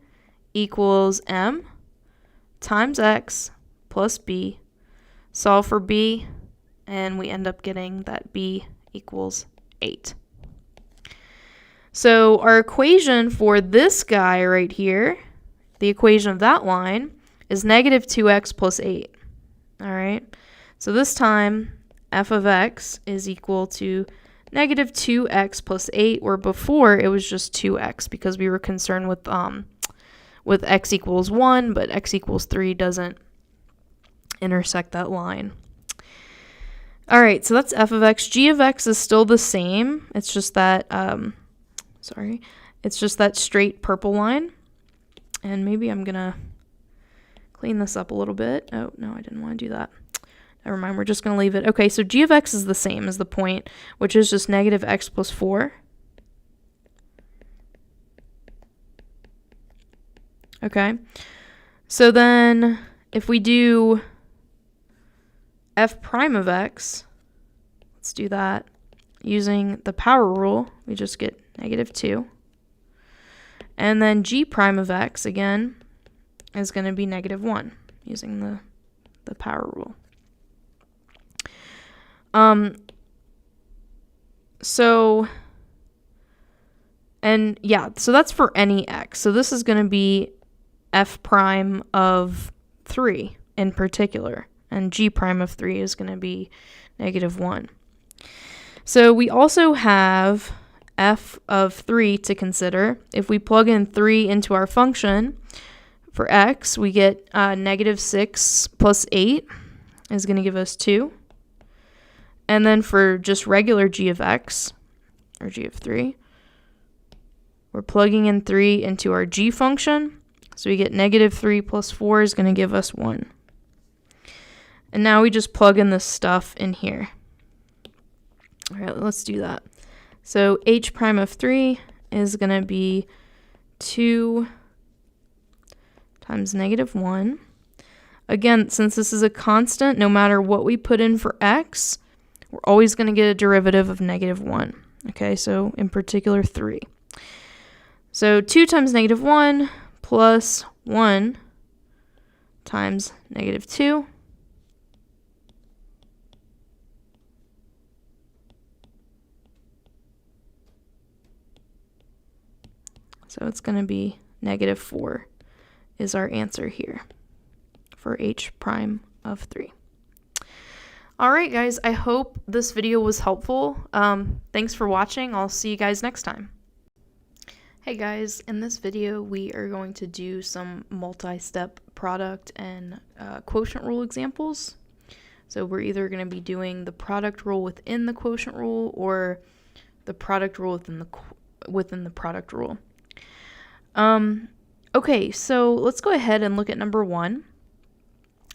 equals m times x plus b. Solve for b, and we end up getting that b equals 8. So our equation for this guy right here, the equation of that line, is -2x plus 8. All right. So this time, f of x is equal to -2x plus 8, where before it was just 2x because we were concerned with x equals 1, but x equals 3 doesn't intersect that line. All right, so that's f of x. G of x is still the same. It's just that, it's just that straight purple line. And maybe I'm going to clean this up a little bit. Oh, no, I didn't want to do that. Never mind, we're just going to leave it. Okay, so g of x is the same as the point, which is just -x plus 4. Okay, so then if we do f prime of x, let's do that. Using the power rule, we just get -2. And then g prime of x, again, is going to be -1 using the power rule. So that's for any x. So this is going to be f prime of 3 in particular, and g prime of 3 is going to be -1. So we also have f of 3 to consider. If we plug in 3 into our function for x, we get -6 plus 8 is going to give us 2. And then for just regular g of x, or g of 3, we're plugging in 3 into our g function. So we get -3 plus 4 is going to give us 1. And now we just plug in this stuff in here. All right, let's do that. So h prime of 3 is going to be 2 times -1. Again, since this is a constant, no matter what we put in for x, we're always going to get a derivative of -1. Okay, so in particular 3. So 2 times -1 plus 1 times -2. So it's going to be -4 is our answer here for h prime of 3. All right, guys, I hope this video was helpful. Thanks for watching. I'll see you guys next time. Hey guys, in this video we are going to do some multi-step product and quotient rule examples. So we're either going to be doing the product rule within the quotient rule or the product rule within the product rule. Okay, so let's go ahead and look at number 1.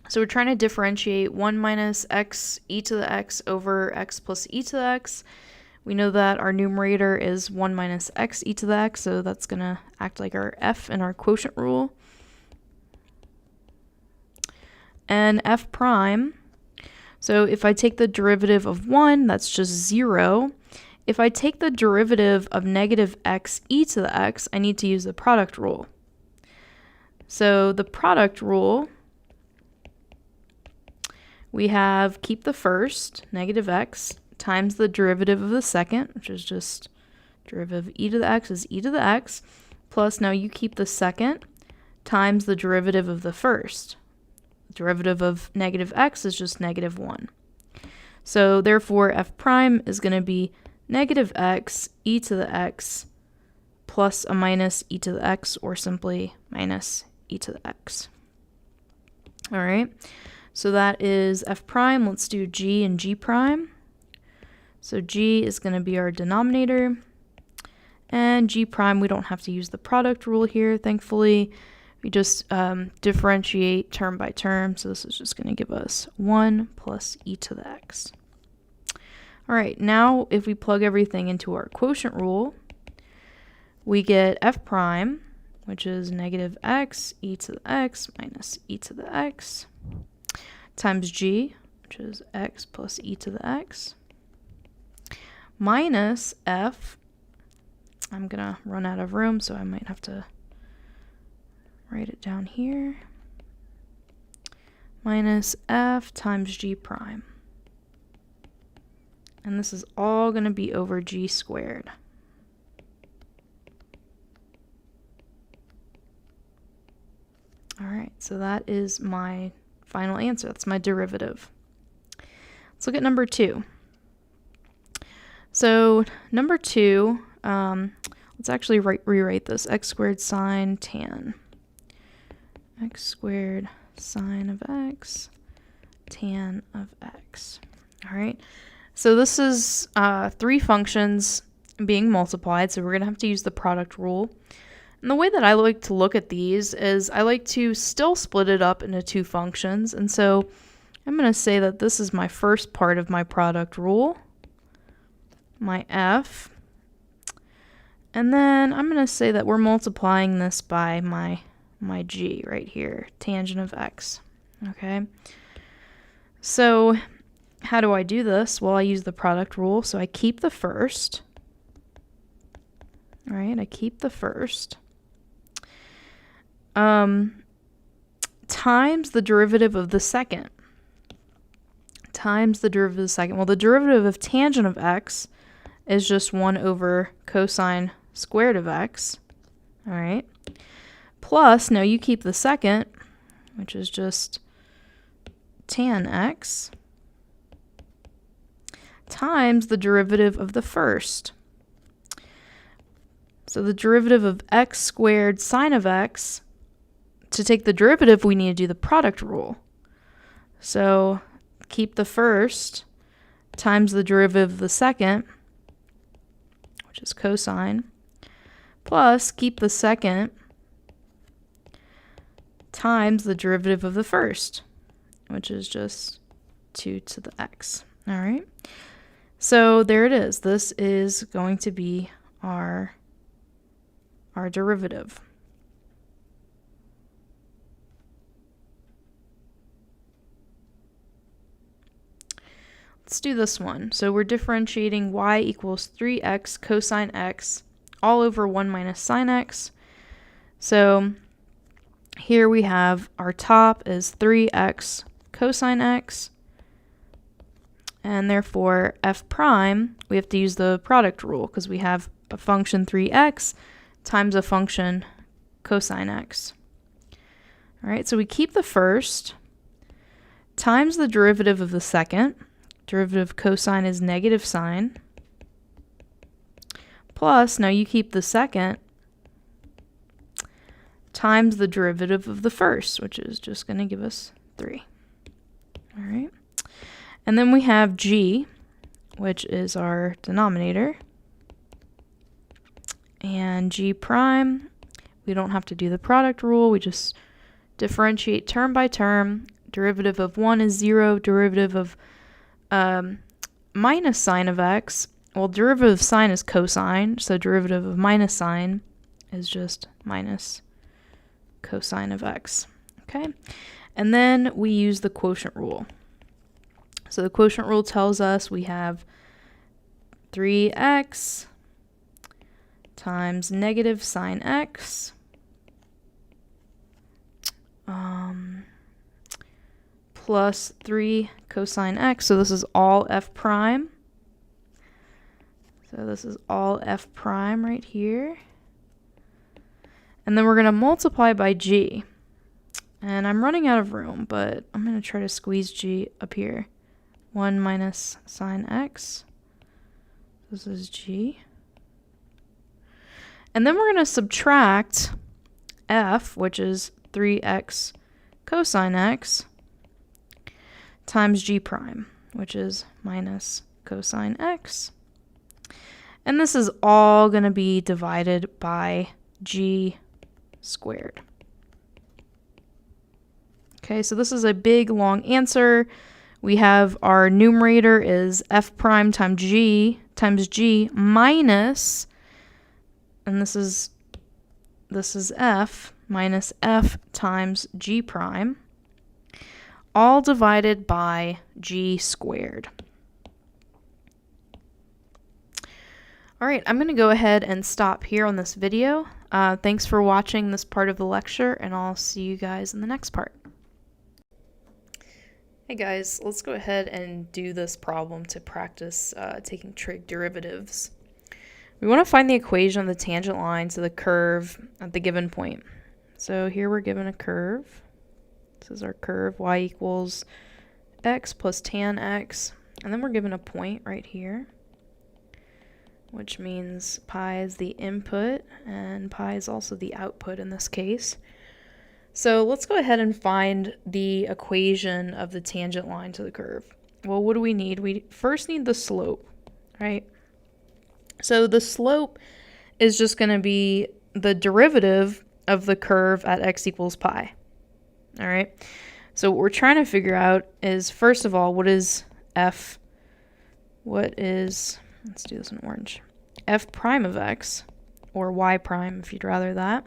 So we're trying to differentiate 1 minus x e to the x over x plus e to the x. We know that our numerator is 1 minus x e to the x, so that's going to act like our f in our quotient rule. And f prime, so if I take the derivative of 1, that's just 0. If I take the derivative of negative x e to the x, I need to use the product rule. So the product rule, we have keep the first, negative x, times the derivative of the second, which is just derivative of e to the x is e to the x, plus now you keep the second times the derivative of the first. Derivative of negative x is just negative 1. So therefore f prime is going to be negative x e to the x plus a minus e to the x, or simply minus e to the x. All right, so that is f prime. Let's do g and g prime. So g is going to be our denominator, and g prime, we don't have to use the product rule here, thankfully. We just differentiate term by term, so this is just going to give us 1 plus e to the x. All right, now if we plug everything into our quotient rule, we get f prime, which is negative x e to the x minus e to the x, times g, which is x plus e to the x, minus f, I'm going to run out of room, so I might have to write it down here, minus f times g prime. And this is all going to be over g squared. All right, so that is my final answer. That's my derivative. Let's look at number 2. So number 2, let's actually rewrite this. X squared sine tan. X squared sine of x, tan of x. All right, so this is 3 functions being multiplied, so we're going to have to use the product rule. And the way that I like to look at these is I like to still split it up into 2 functions. And so I'm going to say that this is my first part of my product rule, my f. And then I'm going to say that we're multiplying this by my g right here, tangent of x. Okay. So how do I do this? Well, I use the product rule. So I keep the first. All right, I keep the first. Times the derivative of the second. Times the derivative of the second. Well, the derivative of tangent of x is just 1 over cosine squared of x. All right. Plus, now you keep the second, which is just tan x, times the derivative of the first. So the derivative of x squared sine of x, to take the derivative, we need to do the product rule. So keep the first times the derivative of the second, which is cosine, plus keep the second times the derivative of the first, which is just 2 to the x. All right. So there it is. This is going to be our derivative. Let's do this one. So we're differentiating y equals 3x cosine x all over 1 minus sine x. So here we have our top is 3x cosine x, and therefore f prime, we have to use the product rule because we have a function 3x times a function cosine x. All right, so we keep the first times the derivative of the second. Derivative of cosine is negative sine. Plus, now you keep the second, times the derivative of the first, which is just going to give us 3. All right. And then we have g, which is our denominator. And g prime, we don't have to do the product rule. We just differentiate term by term. Derivative of 1 is 0. Derivative of minus sine of x. Well, derivative of sine is cosine, so derivative of minus sine is just minus cosine of x. Okay? And then we use the quotient rule. So the quotient rule tells us we have 3x times negative sine x plus 3 cosine x. So this is all f prime. So this is all f prime right here. And then we're going to multiply by g. And I'm running out of room, but I'm going to try to squeeze g up here. 1 minus sine x. This is g. And then we're going to subtract f, which is 3x cosine x, times g prime, which is minus cosine x. And this is all going to be divided by g squared. Okay, so this is a big, long answer. We have our numerator is f prime times g minus, and this is f minus f times g prime, all divided by g squared. All right, I'm going to go ahead and stop here on this video. Thanks for watching this part of the lecture, and I'll see you guys in the next part. Hey guys, let's go ahead and do this problem to practice taking trig derivatives. We want to find the equation of the tangent line to the curve at the given point. So here we're given a curve. This is our curve, y equals x plus tan x. And then we're given a point right here, which means pi is the input and pi is also the output in this case. So let's go ahead and find the equation of the tangent line to the curve. Well, what do we need? We first need the slope, right? So the slope is just going to be the derivative of the curve at x equals pi. All right. So what we're trying to figure out is, first of all, what is f? Let's do this in orange. F prime of x, or y prime if you'd rather that.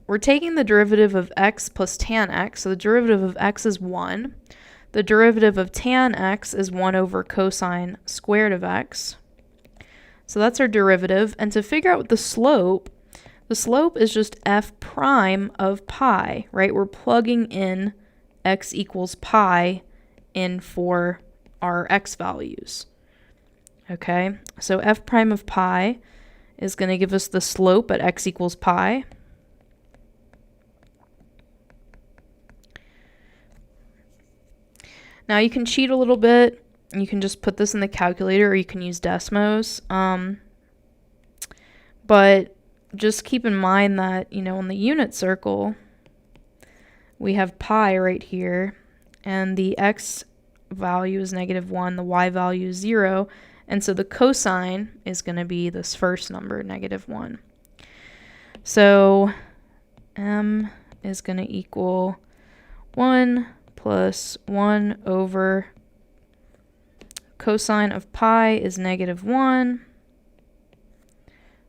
We're taking the derivative of x plus tan x. So the derivative of x is 1. The derivative of tan x is 1 over cosine squared of x. So that's our derivative. And to figure out the slope is just f prime of pi, right? We're plugging in x equals pi in for our x values. Okay, so f prime of pi is going to give us the slope at x equals pi. Now you can cheat a little bit. You can just put this in the calculator, or you can use Desmos. But just keep in mind that, in the unit circle, we have pi right here, and the x value is -1, the y value is 0, and so the cosine is going to be this first number, -1. So m is going to equal 1 plus 1 over cosine of pi is -1.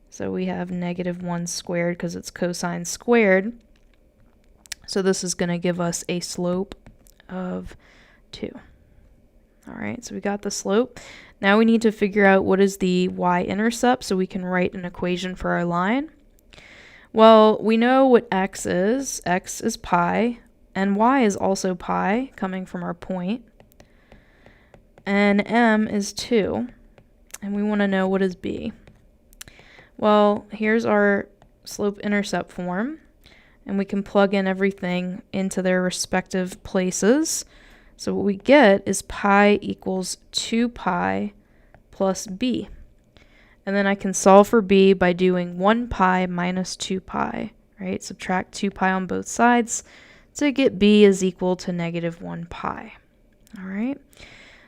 So we have -1 squared because it's cosine squared. So this is going to give us a slope of 2. All right, so we got the slope. Now we need to figure out what is the y-intercept so we can write an equation for our line. Well, we know what x is. X is pi, and y is also pi, coming from our point. And m is 2, and we want to know what is b. Well, here's our slope-intercept form, and we can plug in everything into their respective places. So what we get is pi equals 2 pi plus b. And then I can solve for b by doing 1 pi minus 2 pi, right? Subtract 2 pi on both sides to get b is equal to negative 1 pi. All right.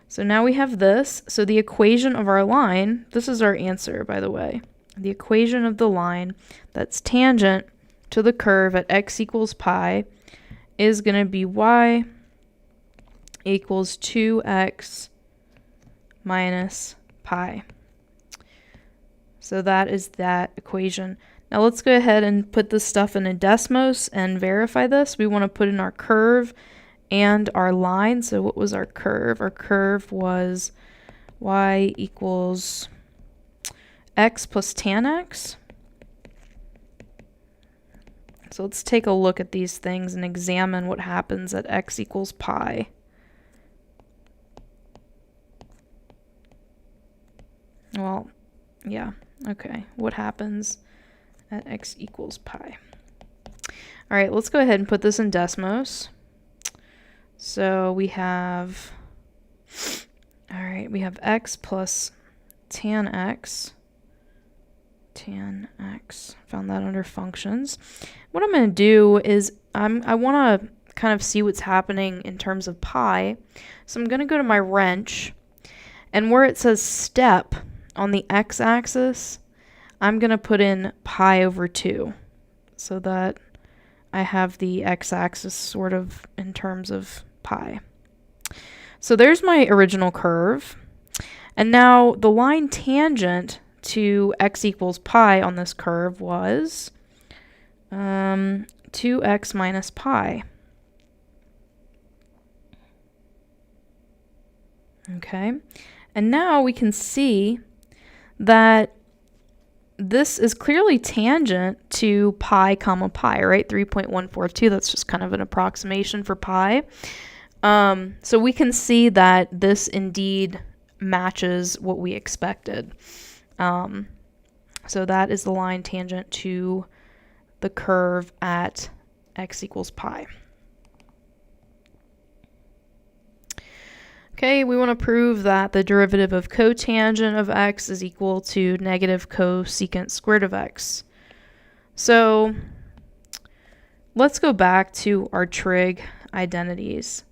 So now we have this. So the equation of our line, this is our answer, by the way. The equation of the line that's tangent to the curve at x equals pi is going to be y equals 2x minus pi. So that is that equation. Now let's go ahead and put this stuff in a Desmos and verify this. We want to put in our curve and our line. So what was our curve? Our curve was y equals x plus tan x. So let's take a look at these things and examine what happens at x equals pi. Well, yeah, okay. What happens at x equals pi? All right, let's go ahead and put this in Desmos. So we have, all right, we have x plus tan x. Tan x, found that under functions. What I'm going to do is I want to kind of see what's happening in terms of pi. So I'm going to go to my wrench, and where it says step on the x-axis, I'm going to put in pi over 2 so that I have the x-axis sort of in terms of pi. So there's my original curve. And now the line tangent to x equals pi on this curve was 2x minus pi. Okay. And now we can see that this is clearly tangent to pi comma pi, right? 3.142, that's just kind of an approximation for pi. So we can see that this indeed matches what we expected. So that is the line tangent to the curve at x equals pi. Okay, we want to prove that the derivative of cotangent of x is equal to negative cosecant squared of x. So let's go back to our trig identities.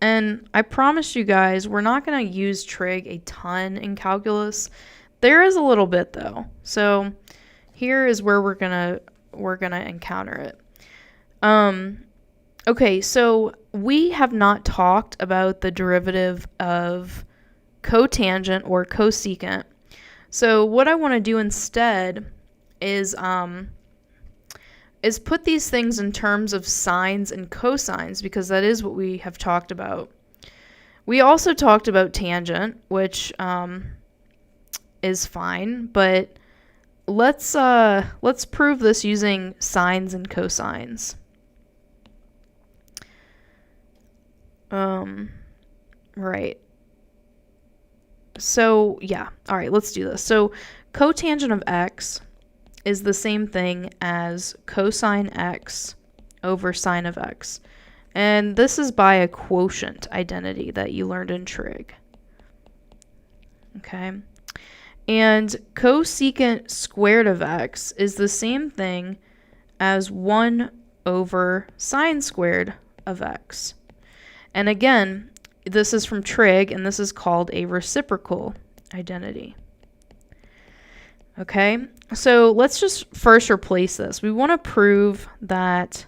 And I promise you guys, we're not going to use trig a ton in calculus. There is a little bit though. So here is where we're gonna encounter it. Okay, so we have not talked about the derivative of cotangent or cosecant. So what I want to do instead is put these things in terms of sines and cosines, because that is what we have talked about. We also talked about tangent, which is fine, but let's prove this using sines and cosines. Right. So yeah, all right, let's do this. So cotangent of x is the same thing as cosine x over sine of x. And this is by a quotient identity that you learned in trig. Okay. And cosecant squared of x is the same thing as 1 over sine squared of x. And again, this is from trig, and this is called a reciprocal identity. Okay, so let's just first replace this. We want to prove that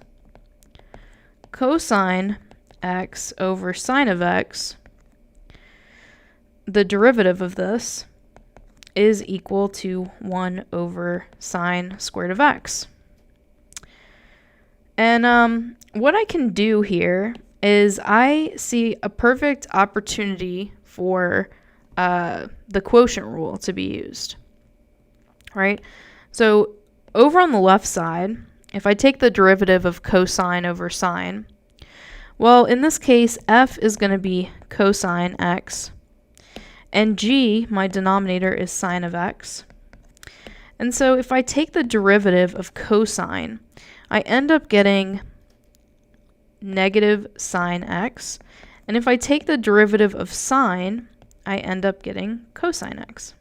cosine x over sine of x, the derivative of this, is equal to 1 over sine squared of x. And what I can do here is I see a perfect opportunity for the quotient rule to be used. Right? So over on the left side, if I take the derivative of cosine over sine, well, in this case, f is going to be cosine x, and g, my denominator, is sine of x. And so if I take the derivative of cosine, I end up getting negative sine x. And if I take the derivative of sine, I end up getting cosine x.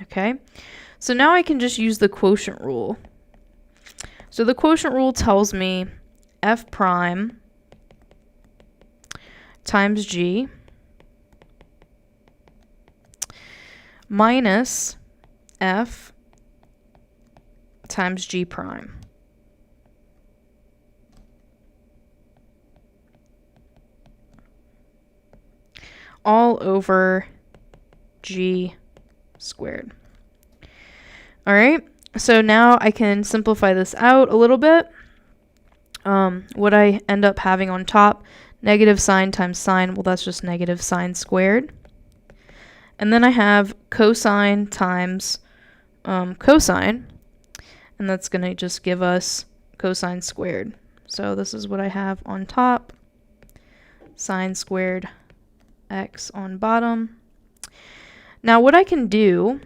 Okay? So now I can just use the quotient rule. So the quotient rule tells me f prime times g minus f times g prime. All over g squared. All right, so now I can simplify this out a little bit. What I end up having on top, negative sine times sine, well, that's just negative sine squared. And then I have cosine times cosine, and that's going to just give us cosine squared. So this is what I have on top, sine squared x on bottom. Now what I can do,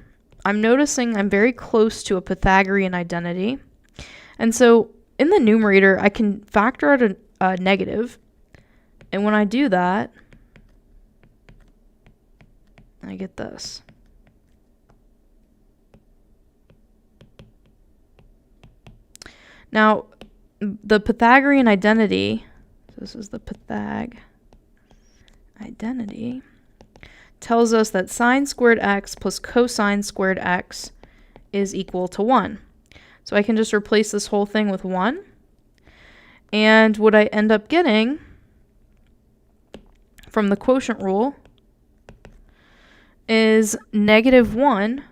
I'm noticing I'm very close to a Pythagorean identity. And so in the numerator, I can factor out a negative. And when I do that, I get this. Now, the Pythagorean identity, this is the Pythag identity, tells us that sine squared x plus cosine squared x is equal to 1. So I can just replace this whole thing with 1. And what I end up getting from the quotient rule is negative 1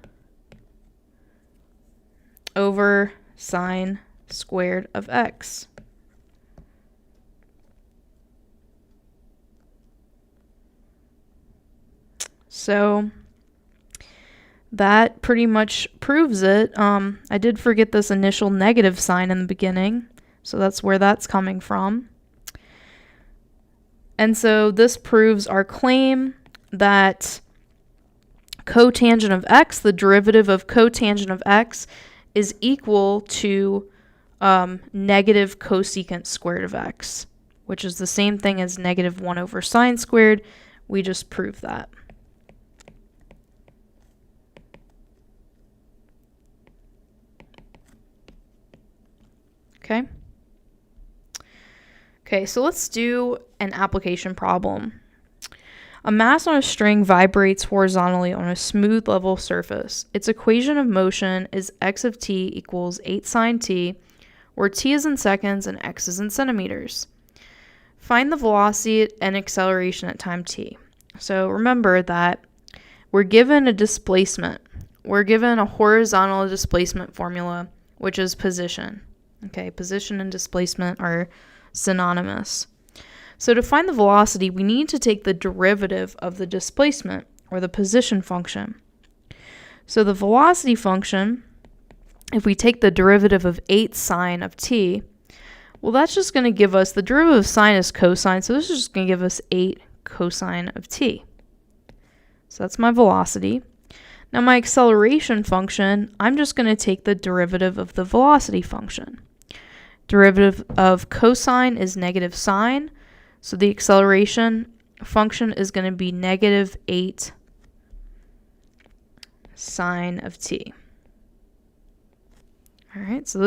over sine squared of x. So that pretty much proves it. I did forget this initial negative sign in the beginning, so that's where that's coming from. And so this proves our claim that cotangent of x, the derivative of cotangent of x, is equal to negative cosecant squared of x, which is the same thing as negative 1 over sine squared. We just proved that. Okay. Okay, so let's do an application problem. A mass on a string vibrates horizontally on a smooth level surface. Its equation of motion is x of t equals 8 sine t, where t is in seconds and x is in centimeters. Find the velocity and acceleration at time t. So remember that we're given a displacement. We're given a horizontal displacement formula, which is position. Okay, position and displacement are synonymous. So to find the velocity, we need to take the derivative of the displacement, or the position function. So the velocity function, if we take the derivative of 8 sine of t, well, that's just going to give us, the derivative of sine is cosine, so this is just going to give us 8 cosine of t. So that's my velocity. Now my acceleration function, I'm just going to take the derivative of the velocity function. Derivative of cosine is negative sine, so the acceleration function is going to be negative 8 sine of t. All right, so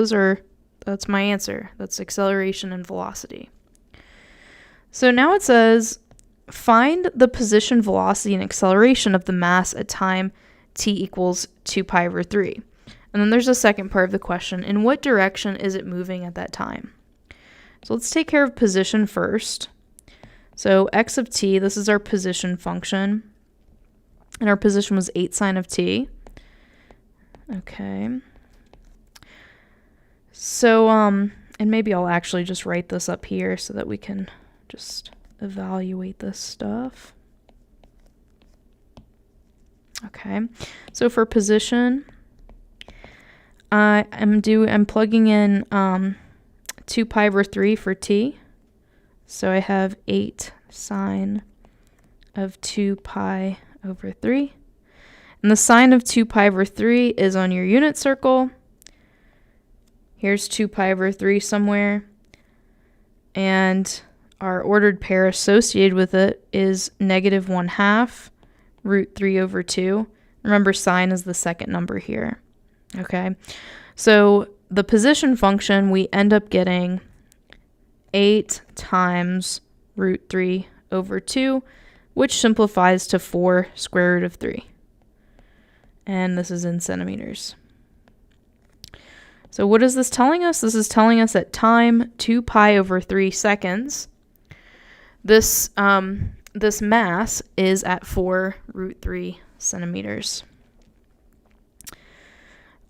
that's my answer. That's acceleration and velocity. So now it says, find the position, velocity, and acceleration of the mass at time t equals 2 pi over 3. And then there's a second part of the question. In what direction is it moving at that time? So let's take care of position first. So x of t, this is our position function. And our position was 8 sine of t. Okay. So, and maybe I'll actually just write this up here so that we can just evaluate this stuff. Okay. So for position, I'm plugging in 2 pi over 3 for t. So I have 8 sine of 2 pi over 3. And the sine of 2 pi over 3 is on your unit circle. Here's 2 pi over 3 somewhere. And our ordered pair associated with it is negative 1/2 root 3 over 2. Remember, sine is the second number here. Okay, so the position function, we end up getting 8 times root 3 over 2, which simplifies to 4 square root of 3. And this is in centimeters. So what is this telling us? This is telling us at time 2 pi over 3 seconds, this mass is at 4 root 3 centimeters.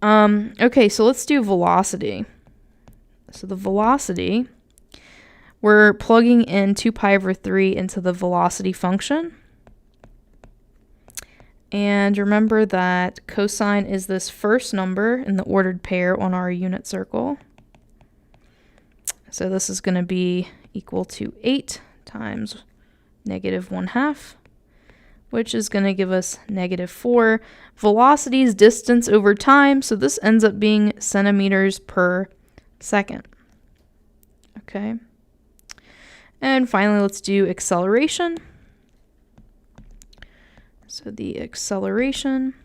Okay, so let's do velocity. So the velocity, we're plugging in 2 pi over 3 into the velocity function. And remember that cosine is this first number in the ordered pair on our unit circle. So this is going to be equal to 8 times negative 1/2, which is going to give us negative 4. Velocity is distance over time, so this ends up being centimeters per second. Okay. And finally, let's do acceleration. So the acceleration,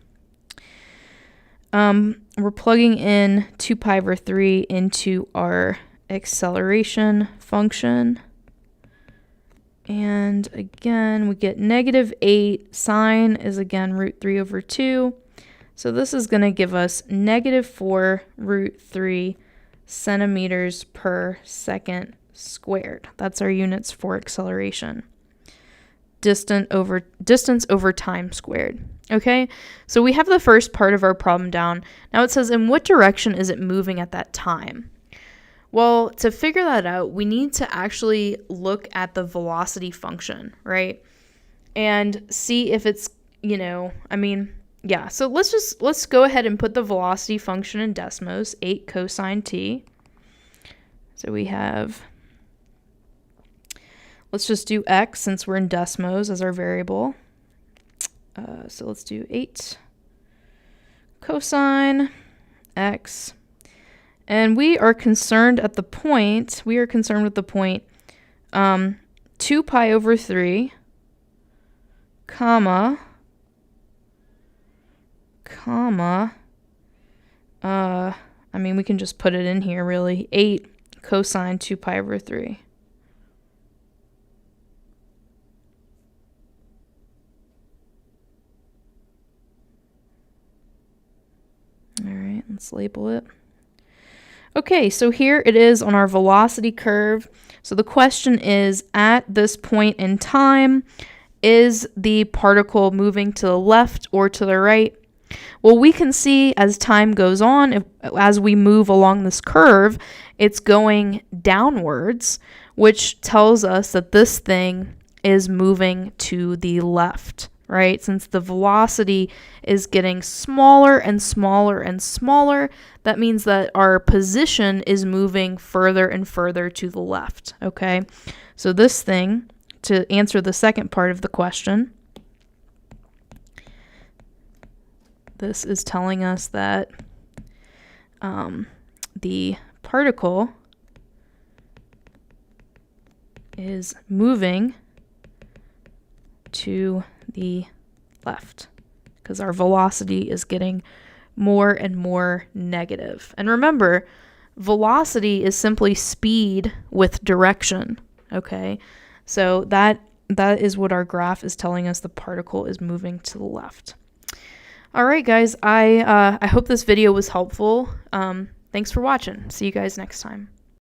we're plugging in 2 pi over 3 into our acceleration function. And again, we get negative 8. Sine is again root 3 over 2. So this is going to give us negative 4 root 3 centimeters per second squared. That's our units for acceleration. Distance over time squared. Okay, so we have the first part of our problem down. Now it says, in what direction is it moving at that time? Well, to figure that out, we need to actually look at the velocity function, right? And see if it's, so let's go ahead and put the velocity function in Desmos, 8 cosine t. So we have, let's just do x since we're in Desmos as our variable. So let's do 8 cosine x. And we are concerned with the point 2 pi over 3, comma, we can just put it in here really, 8 cosine 2 pi over 3. All right, let's label it. Okay, so here it is on our velocity curve. So the question is, at this point in time, is the particle moving to the left or to the right? Well, we can see as time goes on, as we move along this curve, it's going downwards, which tells us that this thing is moving to the left, right? Since the velocity is getting smaller and smaller and smaller, that means that our position is moving further and further to the left, okay? So this thing, to answer the second part of the question, this is telling us that the particle is moving to the left because our velocity is getting more and more negative. And remember, velocity is simply speed with direction, okay? So that is what our graph is telling us. The particle is moving to the left. All right, guys, I hope this video was helpful. Thanks for watching. See you guys next time.